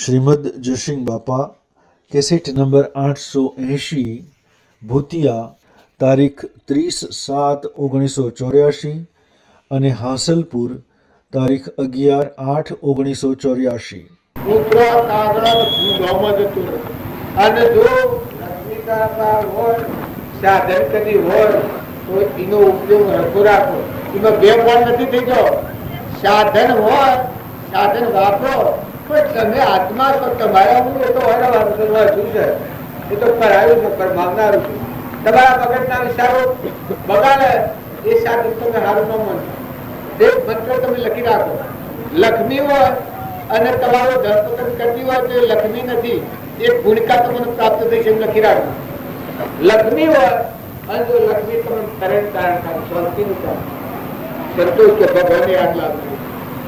શ્રીમદ જયસિંહ બાપા cassette number 880 ભૂતિયા તારીખ 30/7/1984 અને હાંસલપુર તારીખ 11/8/1984। પુત્ર કાગળ ભૂલોમાં જતું રહે. અને જો લક્ષ્મીકાંતા હોય સાધન કદી હોય તો એનો ઉપયોગ હરખો રાખો. એમાં બે પણ નથી થઈ ગયો. સાધન હોય સાધન વાપરો પણ તમે આત્મા તો તમારા હું એ તો શું છે એ તો કરાયું છે પરમાવનારું છે. તમારા મગજના વિચારો બગાડે એ સાધન તમે સારું ન માનો. એક મંત્ર તમે લખી રાખો. લક્ષ્મી હોય અને તમારો ધર્મ કરતી હોય તો લક્ષ્મી નથી, એક ભૂમિકા તમને પ્રાપ્ત થઈ છે એમ લખી રાખો. લક્ષ્મી હોય અને જો લક્ષ્મી તમને કરણ કારણ થાય શાંતિનું કારણ સંતોષ કે ભગવાન યાદ લાગશે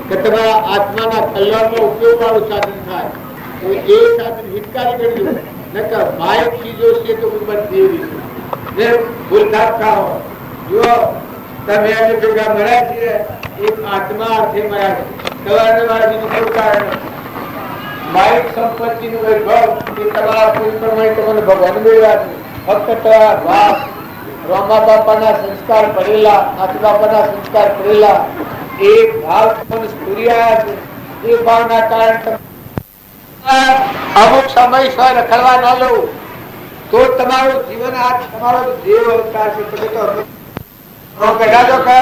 કે તમારા આત્માના કલ્યાણનો ઉપયોગ વાળું સાધન થાય તો એ સાધન હિતકારી કરજો. નકર માયક ચીજો છે તો બંધ દેવી છે. ભૂલથાપ ખાઓ. જો તમે આજે ભેગા મળ્યા છીએ એક આત્મા અર્થે મળ્યા છે. માયક સંપત્તિનું વૈભવ એ તમારા કોઈ પ્રમાણે તમને ભગવાન મેળવ્યા છે. ફક્ત તમારા વાસ રોમા બાપાના સંસ્કાર પડેલા, આત્મા બાપાના સંસ્કાર પડેલા એ ભાવ તમને સ્ફુર્યા છે. એ ભાવના કારણે અમુક સમય સ્વય રખડવા ન લઉં તો તમારું જીવન આ તમારો દેવ અવતાર છે. તમે તો કદાચો કે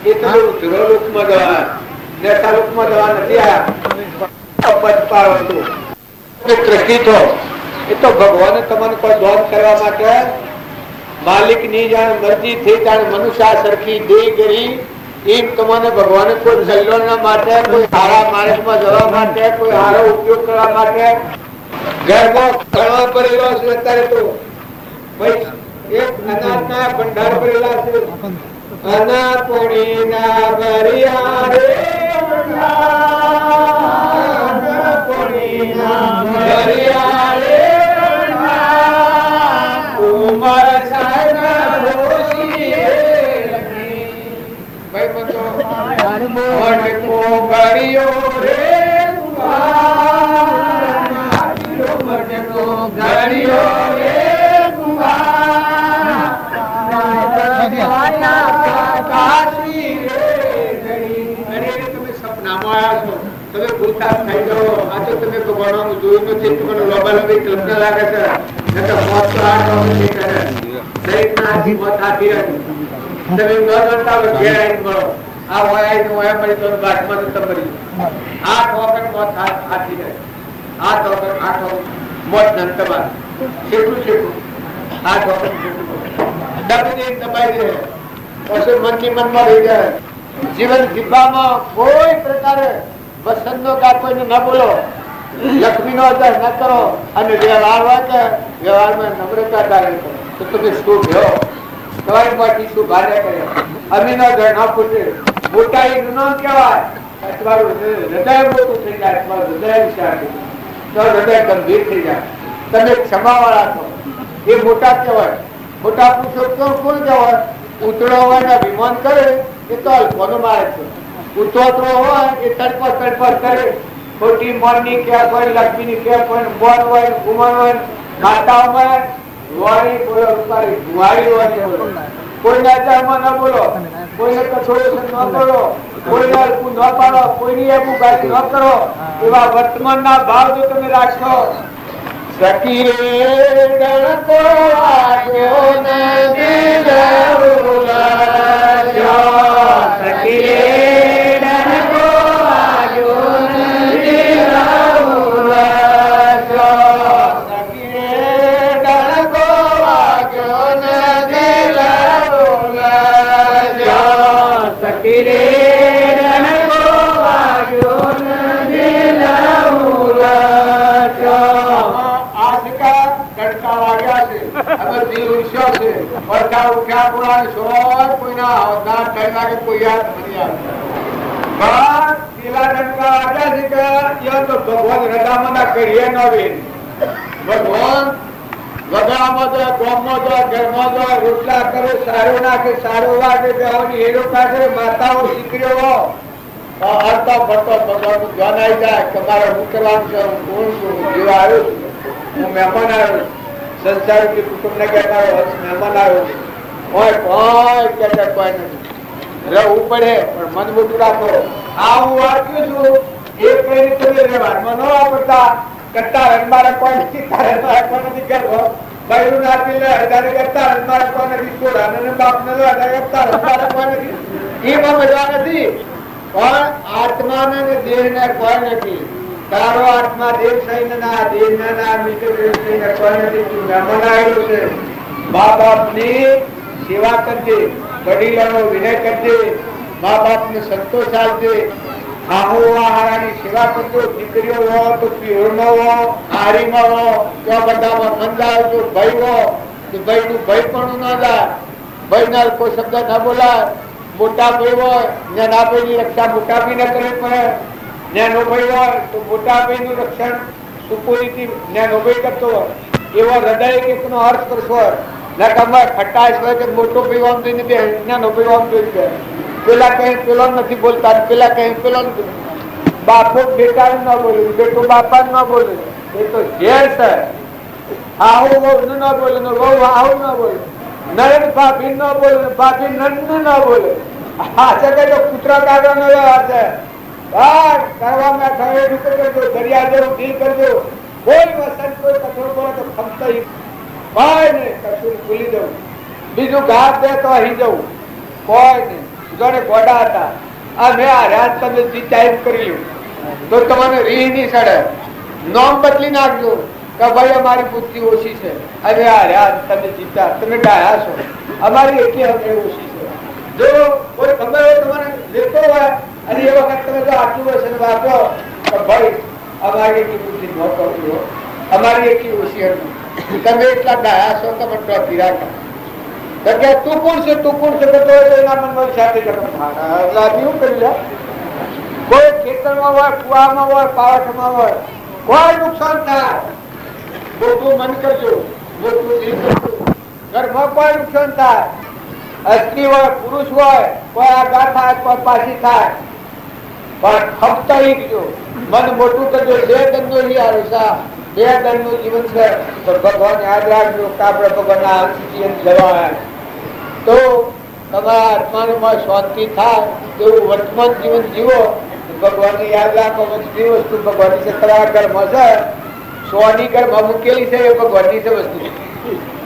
એ તો ધ્રુવરૂપમાં જવા નેતારૂપમાં જવા નથી આવ્યા. એ તો ભગવાને તમને કોઈ દોન કરવા માટે માલિક ની જાણ મરજી થઈ જાણ મનુષ્ય સરખી દે ગરી એમ તમને ભગવાને કોઈ કલ્યાણ માટે, કોઈ સારા માર્ગમાં જવા માટે, કોઈ સારો ઉપયોગ કરવા માટે ઘરમાં ઘણા પડેલા છે. અત્યારે તો એક અનાજના ભંડાર ભરેલા છે. અનાપણીના ભર્યા રે ભર્યા રે ઉમર તમે ભૂલતા થઈ જાઓ. આ તો તમે ભગવાનનું જોયું નથી. તમને લોબાલોબી કલ્પના લાગે છે. મોત તો આ નહીં કરે. દરેકના હાથી મોત હાથી રહે. તમે ન જાણતા હોય ઘેર આવીને મળો. આ હોય આવીને હોય મળી તો બાટમાં તો મરી 8 વખત મોત હાથી રહે. 8 વખત મોત ધનતબાર કેટલું કેટલું 8 વખત દબાઈ દે પછી મનથી મનમાં રહી જાય. જીવન જીવવામાં કોઈ પ્રકારે વસંતનો કા કોઈને ન બોલો, લક્ષ્મીનો આદર ન કરો અને વ્યવહાર હોય કે વ્યવહારમાં નમ્રતા ધારણ કરો તો તમે શું ભયો તમારી પાછી શું ભારે કરે. અમીનો ઘર ના ફૂટે મોટાઈ ન કહેવાય. તમારું હૃદય મોટું થઈ જાય, તમારું હૃદય વિચાર થઈ જાય, હૃદય ગંભીર થઈ જાય. તમે ક્ષમાવાળા છો એ મોટા કહેવાય. મોટા પુરુષોત્તમ કોણ કહેવાય? ઉતળો હોય ને વિમાન કરે એ તો અલ્પોનો મારે છે. ઉતોતરો હોય એ તડપડ કરે. ખોટી મોરની ક્યાં હોય, લક્ષ્મીની ક્યાં હોય, મોર હોય, ગુમણ હોય, માતાઓમાં રૂવાડી બોલો, રૂપારી ધુવાડી હોય બોલો. કોઈને ધર્મ ન બોલો, કોઈને કઠોળ ન કરો, કોઈને અલ્પું ન પાડો, કોઈની એવું ગાડી ન કરો. એવા વર્તમાનના ભાવ જો તમે રાખશો સખી રે ગણકો આવ્યો ને દિલ ઉલાજ્યો. સખી રે ગણકો આવ્યો ને દિલ ઉલાજ્યો. સખી રે ગણકો આવ્યો ને દિલ ઉલાજ્યો. સખી રે ગણકો આવ્યો ને દિલ ઉલાજ્યો. ભગવાન વગડામાં જાય, ગામમાં જાય, ઘરમાં જાય, રોટલા કરે, સારું નાખે, સારું વાગે, હેરો કાઢે, માતાઓ દીકરીઓ હરતો ફરતો ભગવાનનું ધ્યાન આવી જાય કે મારે શું કરવાનું છે, હું કોણ છું, હું જેવા આવ્યો છું, હું મહેમાન આવ્યો છું, સંસારી કુટુંબને કહેનારો મહેમાન આવ્યો છું, કોઈ કોઈ નથી, રહેવું પડે પણ મન મોટું રાખો. આ હું વાંચ્યું છું એ કઈ રીતે રહેવામાં ન વાપરતા કરતા રંગમારા કોઈ નથી, તારે કોઈ નથી કરવો, બૈરું નાખી લે હજારે કરતા રંગમારા કોઈ નથી, છોડા બાપ ને હજારે કરતા રંગમારા કોઈ નથી, એમાં મજા નથી. પણ આત્મા ને દેહ ને કોઈ નથી. તારો આત્મા દેવ સૈન્ય ના દેહ ના મિત્ર સૈન્ય કોઈ નથી. તું મહેમાન આવેલું છે. મા બાપ ની સેવા કરજે, વડીલોનો વિનય કરજે, મા બાપ ને સંતોષ આપજે, આહારાની સેવા કરજો. દીકરીઓ હો તો પીઓળમાં હો, હારીમાં હો, ત્યાં બધામાં મંદાવ જો ભાઈ હો તો ભાઈ નું ભાઈ પણ ના જાય, ભાઈ ના કોઈ શબ્દ ના બોલાય. મોટા ભાઈ હોય નાના ભાઈ ની રક્ષા મોટા ભાઈ ને કરવી પડે, નાનો ભાઈ હોય તો મોટા ભાઈ નું રક્ષણ સુપોરીથી નાનો ભાઈ કરતો હોય. એવો હૃદય એક નો અર્થ કરશો ના કમર ખટાશ હોય કે મોટો ભાઈ આમ જોઈને બે, નાનો ભાઈ આમ જોઈને બે, પેલા કઈ પેલો નથી બોલતા, પેલા કઈ પેલો નથી. બાપો બેટા ના બોલે, બેટો બાપા ના બોલે, એ તો ઝેર છે. આવું વહુ ના બોલે, વહુ આવું ના બોલે, નરેન ભાભી ન બોલે, ભાભી નંદ ન બોલે. આ જગ્યાએ તો કૂતરા કાઢવા નો વ્યવહાર છે. કરવામાં ખરેડું કરજો, દરિયા જેવું ડીલ કરજો. કોઈ વસન કોઈ કચરો પડે તો ખમતા કોઈ નહીં, કશું ભૂલી જવું. બીજું ઘાસ દે તો અહીં જવું, કોઈ નહીં. જોડે ગોડા હતા, આ મેં આ રાત તમે ટાઈપ કરી લ્યું તો તમને રીહ ની સડે. નોમ બદલી નાખજો કે ભાઈ અમારી બુદ્ધિ ઓછી છે, અને આ રાત તમે જીતા, તમે ડાયા છો, અમારી એટલી અમે ઓછી છે. જો કોઈ ખબર હોય તમારે લેતો હોય અને એ વખત તમે જો આટલું વચન વાપરો તો ભાઈ અમારી એટલી બુદ્ધિ ન કરજો, અમારી એટલી ઓછી હતી, તમે એટલા ડાયા છો, તમે ટોપી રાખો. તું કોણ છે, તું કોણ છે, તો એના મનમાં સાથે લાગ્યું કરી લે. કોઈ ખેતરમાં હોય, કુવામાં હોય, પાવઠમાં હોય, કોઈ નુકસાન થાય મોટું મન કરજો, મોટું દિલ કરજો. ઘરમાં કોઈ નુકસાન થાય, સ્ત્રી હોય પુરુષ હોય, કોઈ આગા થાય, કોઈ પાછી થાય, પણ ખપતા ગયો મન મોટું કરજો. બે દંડો લઈ આવે છે, બે દંડ નું જીવન છે, તો ભગવાન યાદ રાખજો કે આપણે ભગવાન જવા તો તમારા આત્મામાં શાંતિ થાય. એવું વર્તમાન જીવન જીવો, ભગવાન ને યાદ રાખો. બધી વસ્તુ ભગવાનની છે, તમારા ઘરમાં છે, સોની ઘરમાં મૂકેલી છે, એ ભગવાનની છે વસ્તુ.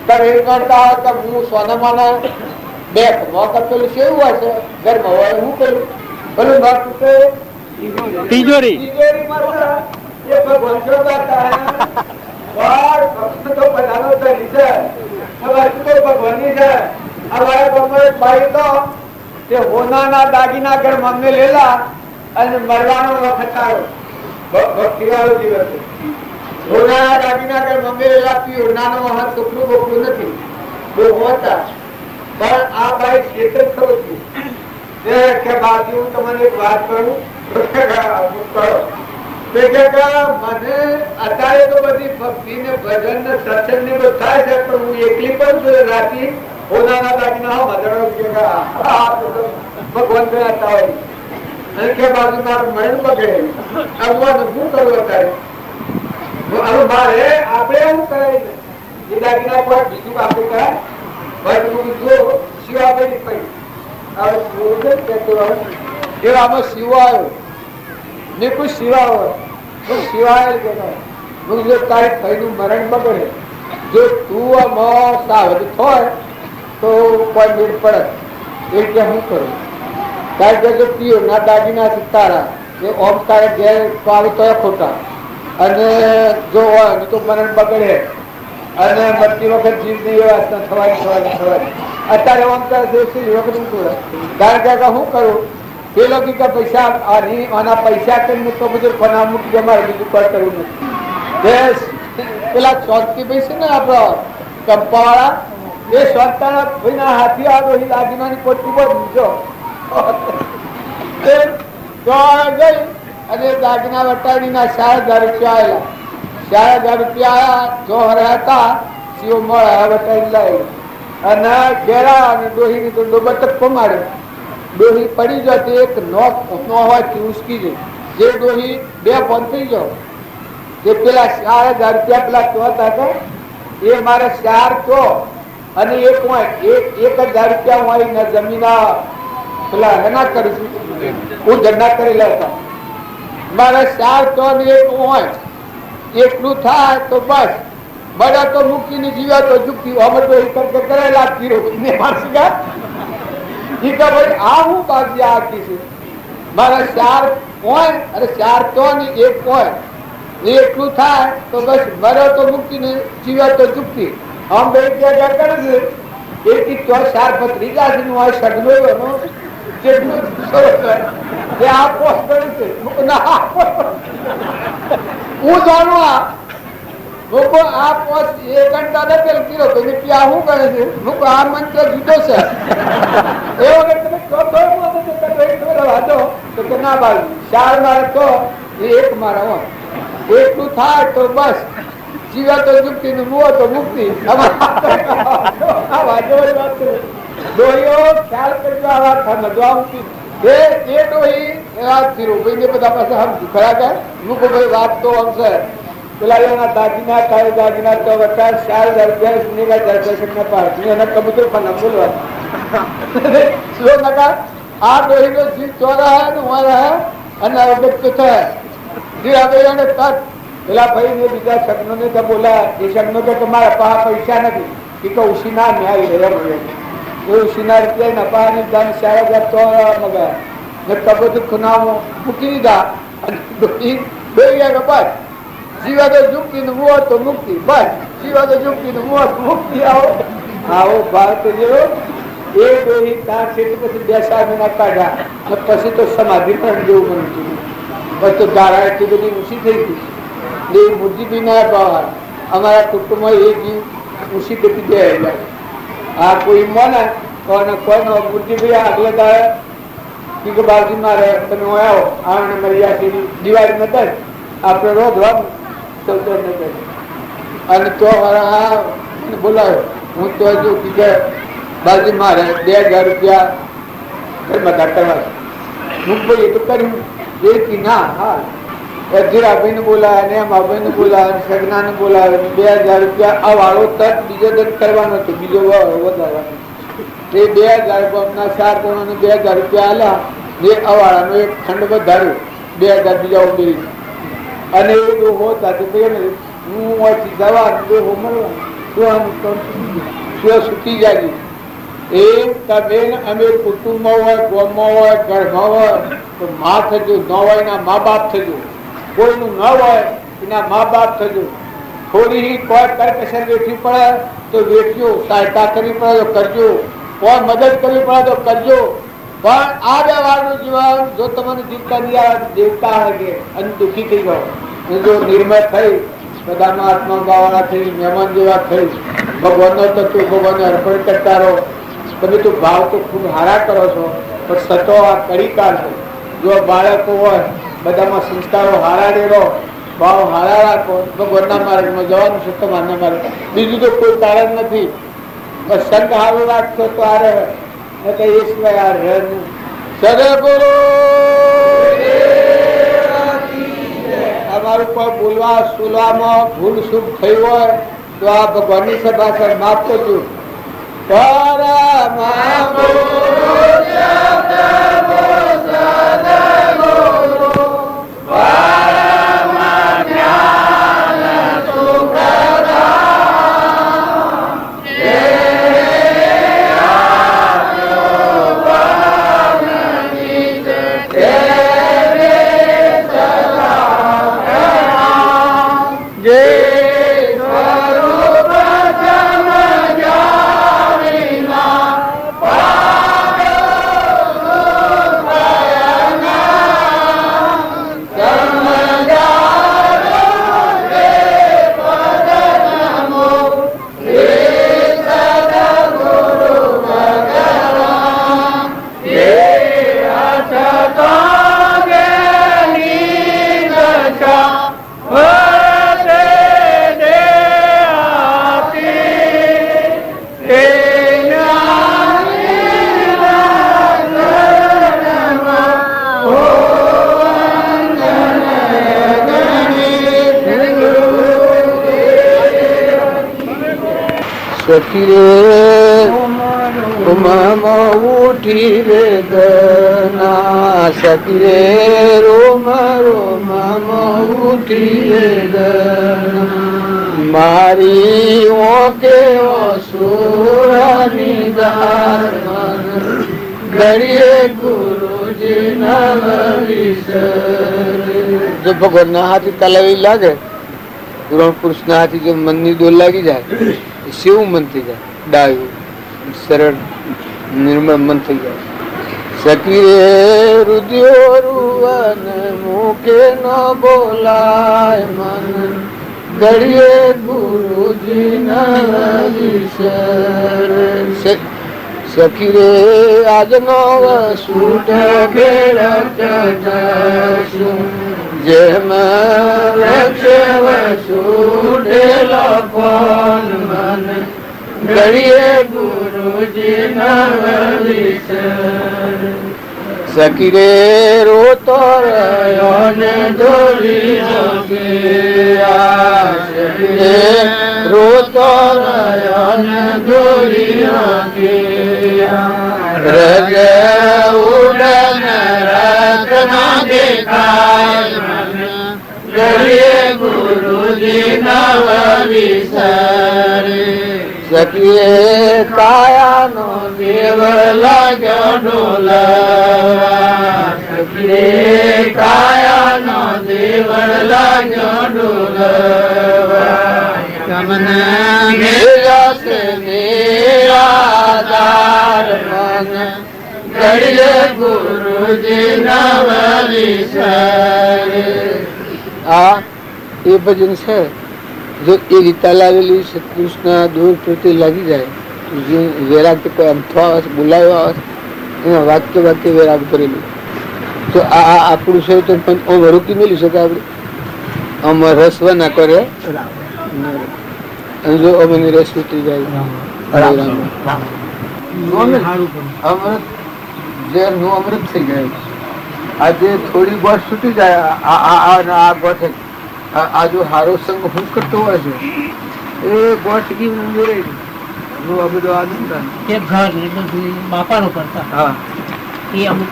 તમે એમ કરતા હોય કે હું સોનામાના બેગ મોકલેલું છે, એવું હોય છે ઘરમાં હોય, હું કરું ભલું ના તૂટે તિજોરી એ ભગવાન ભગવાનની છે. હોનાના દાગીના ઘર મમ્મી લેલા અને મરવાનો વખત આવ્યો, ભક્તિ વાળો દિવસ. હોનાના દાગીના ઘર મમ્મી લેલા પીઓ, નાનો વખત ટુકડું બોકડું નથી, બહુ હોતા. પણ આ ભાઈ ક્ષેત્ર થયું કે બાજુ હું તમને એક વાત કરું, મને અત્યારે તો બધી ભક્તિ ને ભજન ને સત્સંગ ને બધું થાય છે, પણ હું એકલી પણ છું રાતી હોનાના દાગીના ભગવાન ગયા હોય અને કે બાજુ મારું મન બગડે. આવવાનું શું કરવું અત્યારે? મારે આપણે એવું કરાય ને એ દાગીના કોઈ બીજું આપણે કરાય જો શિવ આપેલી પડી આમાં શિવ આવ્યો ને કોઈ શિવા હોય તો શિવાય જો તારી ભાઈનું મરણ બગડે, જો તું આમાં સાવધ થાય તો કોઈ મેળ પડે. એટલે હું કરું તારે જો પીઓ ના દાગીના તારા એ ઓમ તારે ઘેર તો આવે તો ખોટા, અને જો હોય તો મરણ બગડે અને મરતી વખત જીવ ની વ્યવસ્થા થવાની. અત્યારે ઓમ તારે વખત હું કરું કારણ કે શું કરું પેલો કે પૈસા આના પૈસા કરીને તો બધું ફના મૂકી જમારે, બીજું કોઈ કરવું નથી. પેલા શાંતિ ભાઈ છે ને આપડો કંપાવાળા, એ શાંતાના ભાઈ ના હાથી આવ્યો એ દાગીનાની પોતી પર મૂક્યો ગઈ અને દાગીના વટાવીના 4,000 રૂપિયા આવેલા. 4,000 રૂપિયા આવ્યા, જોહર હતા શિવ મળે વટાવી લાવી અને ઘેરા અને ડોહીની તો બતક પમાડ્યો. ડોહી પડી જાય તો એક નોક નો હોવાથી ઉસકી જાય. જે ડોહી બે ફોન થઈ ગયો તે પેલા 4,000 રૂપિયા પેલા ચોથા હતા એ મારે 4 તો અને એક હોય 1,000 રૂપિયા હોય ને જમીના પેલા એના કરીશું હું ધંધા કરેલા હતા. મારે 4 તો ને એક હોય એટલું થાય તો બસ બધા તો મૂકીને જીવ્યા તો ઝૂકી અમે તો એક કરેલા પીરો ને મારસી ભાઈ આ હું બાકી આખી છે. મારા 4 હોય અને 4 તો ને એક હોય એટલું થાય તો બસ મરે તો મૂકીને જીવ્યા તો ઝૂકી આમ બે કરે છે. એક તો 4 ભત્રીજા નું હોય સગનો જેટલું સરસ આ પોસ્ટ કરે છે હું જાણું આ લોકો આ પોસ્ટ 1 ઘંટા દખેલ કર્યો તો ત્યાં શું કરે છે લોકો આ મંત્ર જુદો છે એવો તમે તો કે ના બાજુ 4 મારે તો એક મારા હોય એટલું થાય તો બસ જીવા તો મુક્તિ નું મુઓ તો મુક્તિ ડોહીઓ ખ્યાલ કરજો આ વાત એ ડોહી વાત કર્યું ભાઈ ને બધા પાસે સમજુ ખરા કે મૂકો ભાઈ વાત તો આવશે પેલા એના દાદીના કાય દાદીના તો 4,000 રૂપિયા સુનેગા દર્શન ના પાસ એના કબૂતર પણ બોલવા શું નકા આ ડોહી નો જીવ ચોરા હે ને મારા હે અને અવગત તો થાય એને તક પેલા ભાઈ ને બીજા સગનો ને તો બોલા એ સગનો કે તમારા પાસે પૈસા નથી કે ઉસીના ન્યાય રહ્યા એ ઉસીના રૂપિયા ના પાસે દાન 4,000 તો મગા ને કબૂતર ખુનામો મૂકી દીધા અને ડોહી બસ જીવા તો ઝૂકી નું મુઓ તો મુક્તિ બસ જીવા તો ઝૂકી નું મુઓ મુક્તિ આવો ભારત જેવો એ ડોહી ત્યાં છે પછી 2 મહિના કાઢ્યા પછી તો સમાધિ પણ જેવું બન્યું બસ તો ધારા એટલી બધી ઊંચી થઈ ગઈ એ મુરજીબી ના બહાર અમારા કુટુંબમાં એ જીવ ઊંચી ગતિ જાય આ કોઈ મોને કોઈનો મુરજીબી આગલે દાડે કે બાજુમાં રહે તમે આવો આને મર્યાદા દિવાળી નતા આપણે રોજ રોજ અને તો બોલાયો હું તો હજુ બીજા બાજુમાં રહે 2,000 રૂપિયા બધા કરવા હું ભાઈ તો કર્યું એ ના હા જીરાભાઈ ને બોલાવે ને એમાભાઈ ને બોલાવે સગના ને બોલાવે 2,000 રૂપિયા આ વાળો તક બીજો દંડ કરવાનો હતો બીજો વધારવાનો એ 2,000 ગામના 4 જણાને 2,000 રૂપિયા આલ્યા એ અવાળાનો એક ખંડ વધાર્યો 2,000 બીજા ઉમેરી અને એ ડોહો સાથે હું જવા ડોહો મળવા સુતી જાય એ તમે અમે કુટુંબમાં હોય ગામમાં હોય ઘરમાં હોય તો મા થજો ન હોય એના મા બાપ થજો કોઈનું ન હોય એના મા બાપ થજો થોડી કોઈ કરકસર વેઠવી પડે તો વેઠજો સહાયતા કરવી પડે તો કરજો કોઈ મદદ કરવી પડે તો કરજો પણ આ વ્યવહારનું જીવન જો તમને જીવતા નહીં દેવતા લાગે અને દુઃખી થઈ ગયો જો નિર્મય થઈ બધાના આત્મા ગાવાળા થઈ મહેમાન જેવા થઈ ભગવાનનો તત્વ ભગવાનને અર્પણ કરતા રહો. તમે તો ભાવ તો ખૂબ હારા કરો છો પણ સતો આ કડીકાર છે. જો બાળકો હોય બધામાં સંસ્કારો હારા રહેલો ભાવ હારા રાખો ભગવાનના માર્ગમાં જવાનું છે તમારના માર્ગ બીજું તો કોઈ કારણ નથી. બસ સંત હારો રાખશો તો આ રહે એ સિવાય આ રહે નહીં. સદગુરુ અમારું કોઈ બોલવા સુલવામાં ભૂલ શુભ થઈ હોય તો આ ભગવાનની સભા છે માફ કરજો. સખી રે ઉમામાં ઉઠી વેદના, સખી રે રોમ રોમામાં ઉઠી વેદના, મારી ઓકે ઓસુરાની દાર મન ઘડીએ ગુરુજીના વિસરે. જો ભગવાનના હાથી તલાવી લાગે, પુરાણ પુરુષના હાથી જો મનની દોર લાગી જાય, શિવ મન થઈ જાય, ડાયું સરળ નિર્મળ મન થઈ જાય. સખી રે રુદિયો રૂવન મુકે ન બોલાય મન ઘડીએ ગુરુજીના વિસરે. સખી રે આજનો વસુટ ખેડત જશું, જેમ વૃક્ષ વસુટેલો કોણ મન ઘડીએ ગુરુજીના વિસરે. સખી રે રોતો રહ્યો ને દોરી ગયા, સખી રે રોતો રહ્યો ને દોરી ગયા, રજ ઉડન રત્ના દેખાય મન ઘડીએ ગુરુજીના વિસરે. સખીએ કાયાનો દેવ લાગ્યો ડોલવા, સખીએ કાયાનો દેવ લાગ્યો ડોલવા, તમને મેળશે નિરાધાર મન ઘડીએ ગુરુજીના વિસરે. આ એ ભજન છે. જો એ રીતે લાવેલી સત્પુરુષના દૂર પ્રત્યે લાગી જાય તો જે વૈરાગ કોઈ અમથો આવે બોલાવ્યો આવે એના વાક્ય વાક્ય વૈરાગ કરેલું તો આ આપણું છે તો પણ રોકી મેળવી શકે આપણે. આમાં રસવા ના કરે અને જો અમને રસ ઉતરી જાય અમૃત ઝેરનું અમૃત થઈ જાય. આજે થોડી ગોઠ છૂટી જાય આ ગોઠ આ જો હારો સંગ હું કરતો હોય છે એ ગોઠ કી જોડે આ બધો આનંદ બાપાનો કરતા. હા એ અમુક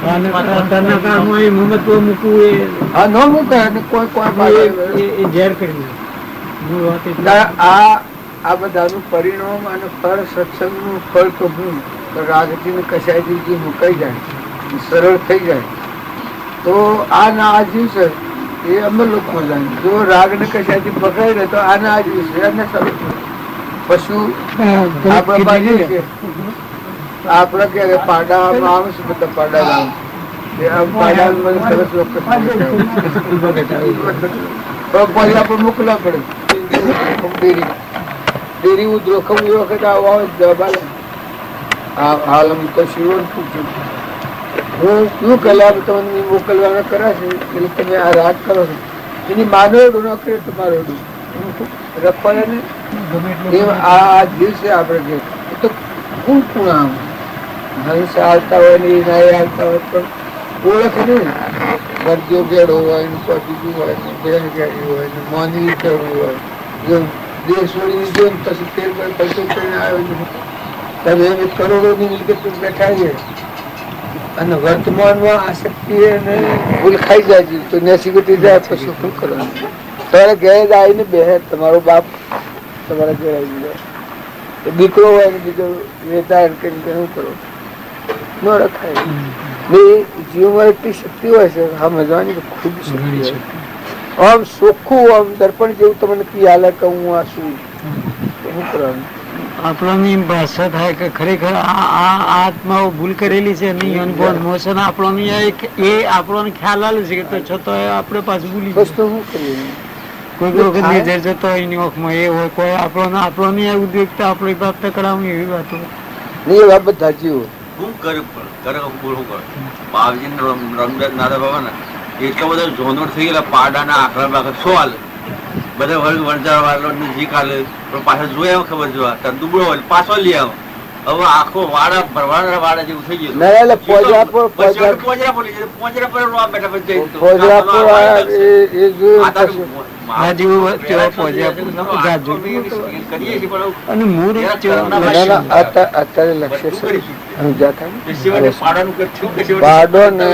આ બધાનું પરિણામ અને ફળ સત્સંગનું ફળ તો હું રાગથી ને કશાયથી જે મુકાઈ જાય સરળ થઈ જાય તો આ ના આ જીવ છે એ અમે લોકો જાણે. જો રાગ ને કશાયથી પકડાય ને તો આના આ જીવ છે એને સરળ પશુ આપડે કે પાડામાં આવે છે બધા પાડા સરસ આપડે મોકલવા પડે. ડેરી ઉધરો ખબર વખત આવો જવાબ હાલ અમ તો શિવન પૂછ્યું હું શું કલાક તમને મોકલવાના કરાશે એટલે તમે આ રાગ કરો છો એની માનવડું ન કરે તમારો રખવાને આ દિવસે આપણે તો કોણ કોણ આમ હંસ આવતા હોય ને નાય આવતા હોય પણ ઓળખ ને ગરજો ગેડો હોય ને બીજું હોય ને બેન ગેડી હોય ને મોની ગેડું હોય જો દેશ વળી જો પછી તેલ પૈસો કરીને આવ્યો તમે એમ કરોડોની મિલકત બેઠા છે અને વર્તમાનમાં આસક્તિ અને ભૂલ ખાઈ જાય છે તો નેસીગટી જાય પછી શું કરવાનું. તમારે ઘેર આવીને બે તમારો બાપ તમારા ઘેર આવી જાય દીકરો હોય ને બીજો વેચાણ કરીને શું કરો ન રખાય. જીવમાં એટલી શક્તિ હોય છે સમજવાની ખૂબ શક્તિ હોય. આમ ચોખ્ખું આમ દર્પણ જેવું તમને કી હાલે કે હું આ શું શું કરવાનું. આપણોની ભાષા થાય કે ખરેખર આ આત્માઓ ભૂલ કરેલી છે નહીં અનુભવ મોશન આપણોની એ આપણોને ખ્યાલ આવે છે કે તો છતાં આપણે પાછું ભૂલી વસ્તુ શું કરીએ કોઈ વખત નજર જતો હોય એની ઓખમાં એ હોય કોઈ આપણોની ઉદ્યોગતા આપણે પ્રાપ્ત કરાવવાની એવી વાતો નહીં. એવા બધા જીવો શું કરે બાવજી રંગદાસ નાદા બાબા ને એટલો બધો ઝોનવટ થઈ ગયેલા પાડાના આખરા બાખર શું હાલે બધા વણજાર વાળો નજીક હાલે પણ પાછા જોયા ખબર જોવા ત્યાં દુબળો હોય પાછો લઈ આવો. હવે આખો વાડા ભરવાના વાડા જેવું થઈ ગયું. આ જેવું તેઓ પહોંચ્યા જાજો. કરીએ છીએ પણ અને મૂળ તેઓ ના ના અત્યારે લક્ષ્ય છે અને જાતા સિવાય પાડાનું કંઈક થયું કે સિવાય પાડો ને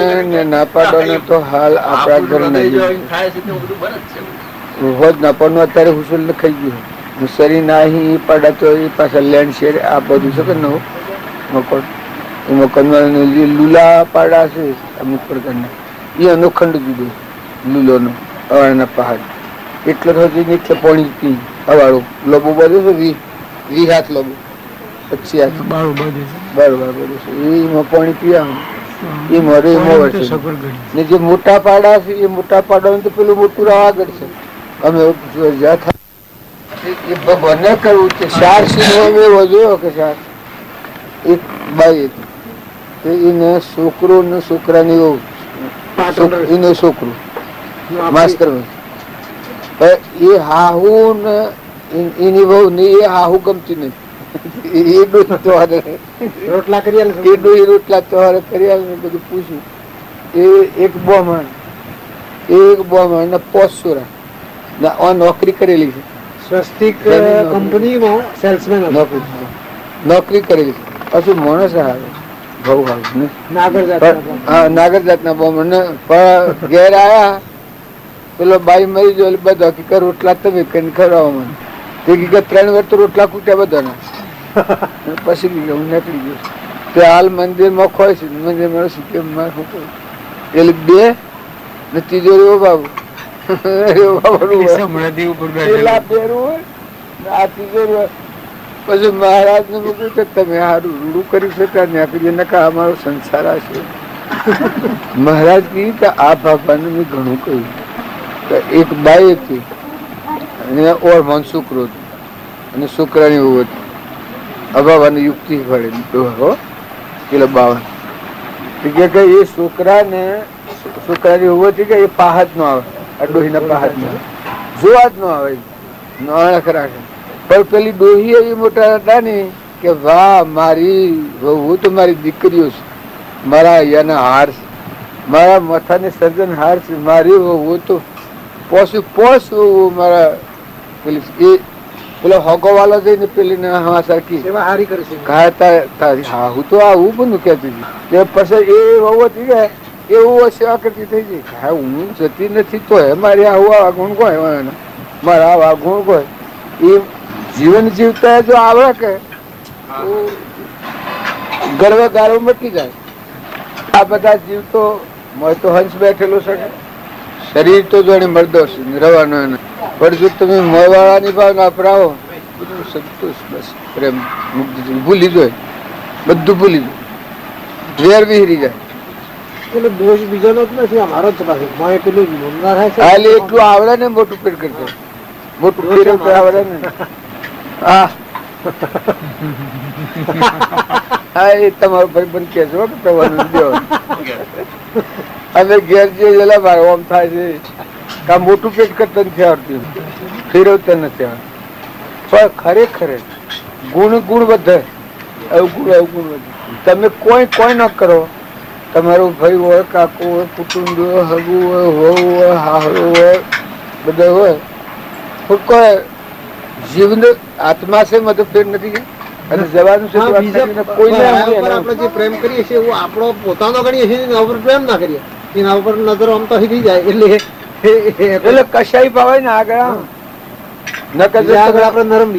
ના પાડો ને તો હાલ આપણા ઘર નહીં થાય છે તે બધું બને જ છે. હોજ ના પણ અત્યારે હુસુલ ને ખાઈ ગયું શરીર ના અહીં પાડા તો એ પાછા લેન્ડ શેર આ બધું છે કે નવું મકોડ એ મકોડમાં લીલા પાડા છે અમુક પ્રકારના એ અનોખંડ જુદો લીલોનો અવાળના પહાડ એટલે તો હજી નીચે પાણી પી અવાળું લોબો બધું છે 20 હાથ લોબો 25 હાથ બારું બધું બરોબર બધું છે એમાં પાણી પીવાનું એ મરે એમાં છે. વર્ષે સગવડ ને જે મોટા પાડા છે એ મોટા પાડા તો પેલું મોટું આગળ છે અમે જ્યાં થાય એ ભગવાનને કરવું છે. ચાર સિંહો એવો જોયો કે ચાર એક બાઈ એને છોકરો ને છોકરાની એનો છોકરો માસ્તર એ હાહુ ને એની વહુ ને એ હાહુ ગમતી નથી એ રોટલા કરી રોટલા તોહારે કરી બધું પૂછ્યું એ એક બોમણ ને પોસુરા નોકરી કરેલી છે સ્વસ્તિક કંપનીમાં સેલ્સમેન નોકરી કરેલી છે પછી માણસ આવે બહુ આવે નાગર જાતના બોમણ ને પણ ઘેર આયા પેલો બાઈ મરી ગયો એટલે બધા કે રોટલા તમે કઈ ખવડાવો મને તે કે 3 વાર તો રોટલા કૂટ્યા બધાના પછી હું નીકળી ગયો તે હાલ મંદિરમાં ખોય છે મંદિરમાં કેમ એટલે 2 ને તિજોરી બાબુ પછી મહારાજ ને મૂક્યું કે તમે સારું રૂડું કરી શકા નકા અમારો સંસાર હશે. મહારાજ કહ્યું કે આ બાબાને મેં ઘણું કહ્યું. એક બાઈ હતી અને ઓળમાન છોકરો હતો અને છોકરાની વહુ હતી. અભાવાની યુક્તિ પડે પેલા બાવન કે એ છોકરાની વહુ હતી કે એ પાહદ નો આવે ડોહીના પાહદ નો જોવા જ ન આવે નખ રાખે. પણ પેલી ડોહી એવી મોટા હતા ને કે વાહ મારી વહુ તો મારી દીકરીઓ છે, મારા અહીંયાના હાર છે, મારા માથાને સર્જન હાર છે, મારી વહુ તો પોસ મારા પેલી એ પેલો હોગો વાળો જઈને પેલી હા સરખી હારી કરશે હું તો આવું બધું કહેતી હતી. પછી એ વહુ હતી કે એવું સેવા કરતી થઈ ગઈ. હા હું જતી નથી તો મારી આવું ગુણ કોઈ મારા આવા ગુણ કોઈ એ જીવન જીવતા જો આવે કે ગર્વ ગારો મટી જાય. આ બધા જીવ તો હંસ બેઠેલો છે, શરીર તો જોડે મરદો છે રવાનો, પણ જો તમે મળવાળાની ભાવના અપનાવો બધું સંતોષ બસ પ્રેમ મુક્તિ ભૂલી જાય, બધું ભૂલી જાય, વેર વિહરી જાય. પેલો દોષ બીજાનો જ નથી, અમારો જ પાસે પેલું હાલે એટલું આવડે ને મોટું પેટ કરતો મોટું પેટ આવડે ને હા એ તમારો ભાઈ બંધ કે છો કે તમારું અમે ઘેર જઈએ મારે આમ થાય છે કા મોટું પેટ કરતા નથી આવડતું, ફેરવતા નથી આવડતું. પણ ખરેખર ગુણ વધે, અવગુણ વધે. તમે કોઈ ન કરો, તમારો ભાઈ હોય, કાકો હોય, કુટુંબ હોય, હગું હોય, હોવું હોય, હાહરો હોય, બધા હોય, પણ કોઈ જીવન આત્મા છે મતલબ ફેર નથી અને જવાનું છે આપણે જે પ્રેમ કરીએ છીએ એવું આપણો પોતાનો ગણીએ છીએ, એના ઉપર પ્રેમ ના કરીએ, એના ઉપર નજર આમ તો થઈ જાય એટલે કશાઈ ભાવે ને આગળ આપણે નરમ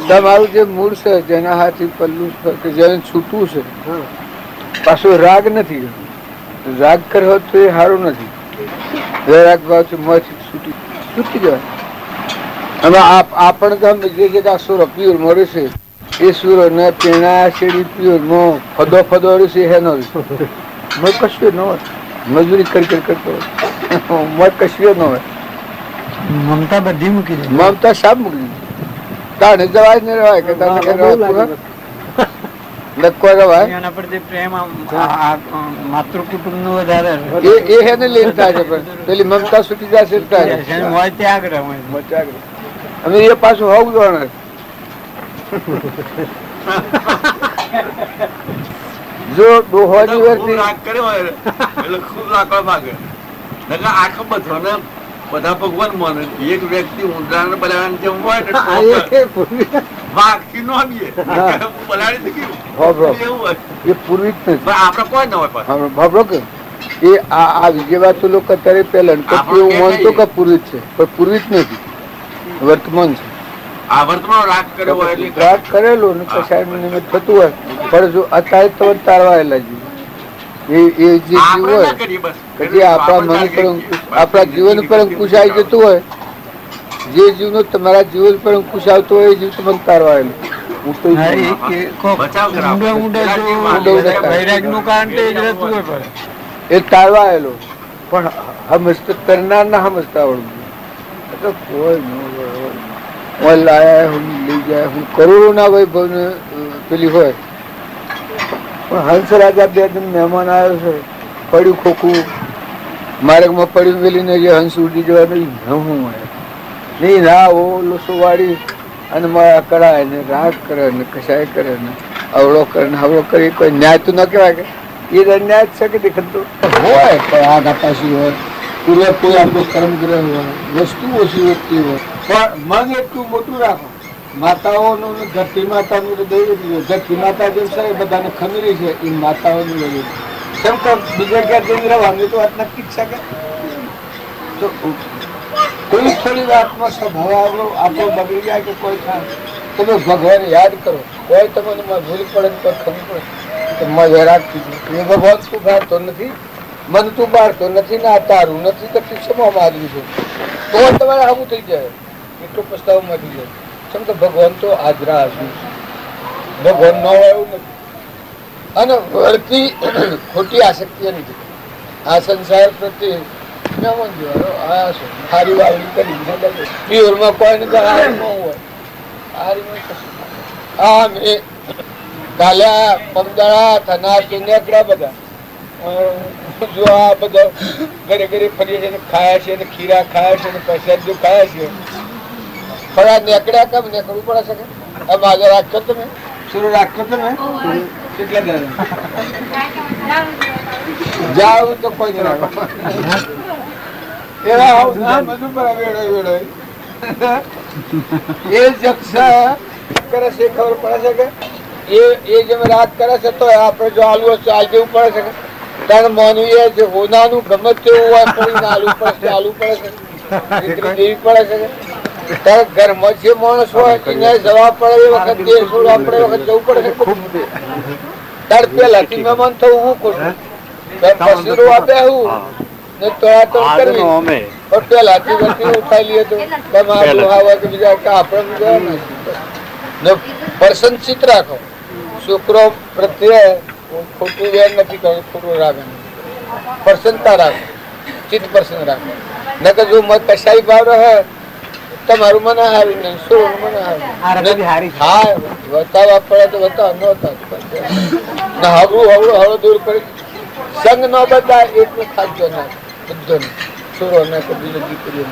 તમારું જે મૂળ છે જેના હાથી પલ્લું કે જેને છૂટવું છે, પાછું રાગ નથી. રાગ કર્યો તો એ સારું નથી. રાગ ભાવ છે છૂટી જવાય. હવે આપણે તો જે જગ્યા સુર પ્યોર મળે છે એ સુર ને પેણા શેડી પ્યોર નો ફદો છે એનો કશું ન હોય, મજૂરી કરી કરતો હોય, કશું ન હોય. મમતા બધી મૂકી દે, મમતા સાબ મૂકી દીધી. તાણે જવાય ને રહેવાય કે નક્કો રવાય. એના પર જે પ્રેમ માતૃ કુટુંબ નું વધારે એ હેને લઈને થાય છે, પેલી મમતા છૂટી જશે ત્યાગ અમે એ પાછું હોવું જોવાનું. જો ડોહોની વર્તી રાગ કર્યો હોય એટલે ખૂબ રાખવા માંગે, આખો બધો ને બધા ભગવાન માને એક વ્યક્તિ ઊંધા પલાળાની જેમ હોય ને હા, એ પૂર્વિક વાઘથી નો આવીએ હા. પલાળી તો કેવું હા, બરો. એવું હોય એ પૂર્વિક નથી. પણ આપણે કોઈ ન હોય પણ હા, બાબરો કે એ આ વિજયવાસુ લોકો અત્યારે પેલા આપણે એવું કે માનતો કહીએ. કે પૂર્વિક છે પણ પૂર્વિક નથી, વર્તમાન છે. આ વર્તમાન રાગ કર્યો હોય એટલે રાગ કરેલો ને કશાયનું નિમિત્ત થતું હોય પણ જો અત્યારે તો તારવાયેલા જીવ એ જે જીવ આપણે હોય ના કરીએ બસ કે જે આપણા મન પર આપણા જીવન પર અંકુશ આવી જતું હોય, જે જીવનો તમારા જીવન પર અંકુશ આવતો હોય એ જીવ તમને તારવાયેલું. હું તો હા, એ કે કોક બચાવ કરાવો. ઊંડા વૈરાગનું કારણ તો એ જ રહેતું હોય પણ. એ તારવાયેલો પણ સમજતો કરનાર ના સમજતા આવડવું. એટલે કોઈ ન હોય લાયા હું લઈ જાય હું કરોડો ના વૈભવ ને પેલી હોય પણ હંસ રાજા બે દિન મહેમાન આવ્યો છે, પડ્યું ખોખું માર્ગમાં પડ્યું વેલીને જે હંસ ઉડી જવા નહીં નહીં ના ઓ લોસો વાળી અને મારા કરાય ને રાગ કરે ને કશાય કરે ને અવળો કરે ને હવળો કરે કોઈ ન્યાય તો ન કહેવાય કે એ અન્યાય જ છે કે દેખતું હોય પણ આ ઘાપાસી હોય પૂર્વ કોઈ આપણો કર્મ ગ્રહ હોય વસ્તુ ઓછી વધતી હોય પણ મન એટલું મોટું રાખો. માતાઓનું ને ધરતી માતાનું હૃદય ધરતી માતા જેમ છે એ બધાને ખમીરી છે એ માતાઓનું હૃદય કેમ કે બીજા ક્યાં જઈને રહેવાનું તો વાત નક્કી જ છે કે તો કોઈ થોડી વાતમાં સ્વભાવ આપણો બગડી જાય કે કોઈ થાય તમે ભગવાન યાદ કરો કોઈ તમને ભૂલ પડે ને કોઈ ખબર પડે તો મજા રાખતી એ ભગવાન તું બાળતો નથી, મન તું બાળતો નથી ને આ તારું નથી તો ક્ષમા માર્યું છે તો તમારે આવું થઈ જાય એટલો પસ્તાવ મળી જાય. કેમ કે ભગવાન તો હાજરા હાજર ભગવાન ન હોય એવું નથી અને વળતી ખોટી આસક્તિ નથી. આ સંસાર પ્રત્યે મહેમાન જેવાનો આ છે હારી વાવડી કરી પિયોરમાં કોઈને હારી ન હોય હારીમાં કશું આ મેં કાલે પમદાળા થનાર કે નેકડા બધા જો આ બધા ઘરે ઘરે ફરીએ છે ખાયા છે ને ખીરા ખાયા છે ને પ્રસાદ જો ખાયા છે પણ આ નેકડા કેમ નેકડવું પડે છે કે આ માગે રાખશો તમે શરૂ રાખશો તમે કેટલા દાડા જાવ તો કોઈ જ રાખો એવા આમ બધું પર વેડો વેડો એ જક્ષા કરે છે ખબર પડે છે કે એ જેમ રાત કરે છે તો આપણે જો આલુ ચાલ જેવું પડે છે કે કારણ માનવી એ હોનાનું ગમે તેવું હોય પણ આલુ પડે આલુ પડે છે દેવી પડે છે ત્યારે ઘરમાં જે માણસ હોય એને જવા પડે એ વખત દેર છોડ આપણે વખત જવું પડે છે ખૂબ ત્યારે પેલાથી મહેમાન થવું હું કરું પસીરો આપે હું ને તોડા તો કરવી પણ પેલાથી વસ્તુ ઉઠાઈ લઈએ તો તમારું આવે કે બીજા કે આપણે ને પ્રસન્નચિત રાખો. છોકરો પ્રત્યે ખોટું વેર નથી કરવું, ખોટું રાગ પ્રસન્નતા રાખો, ચિત્ત પ્રસન્ન રાખો. ન કે જો મત કશાઈ ભાવ રહે તમારું મને હારી ને શું મને હારી હા બતાવવા પડે તો બતાવ ન બતાવ હવળું હવળું હવળું દૂર કરી સંગ ન બતાય એટલું ખાજો ના બધો ને છોરો ને કે બીજો દીકરીઓ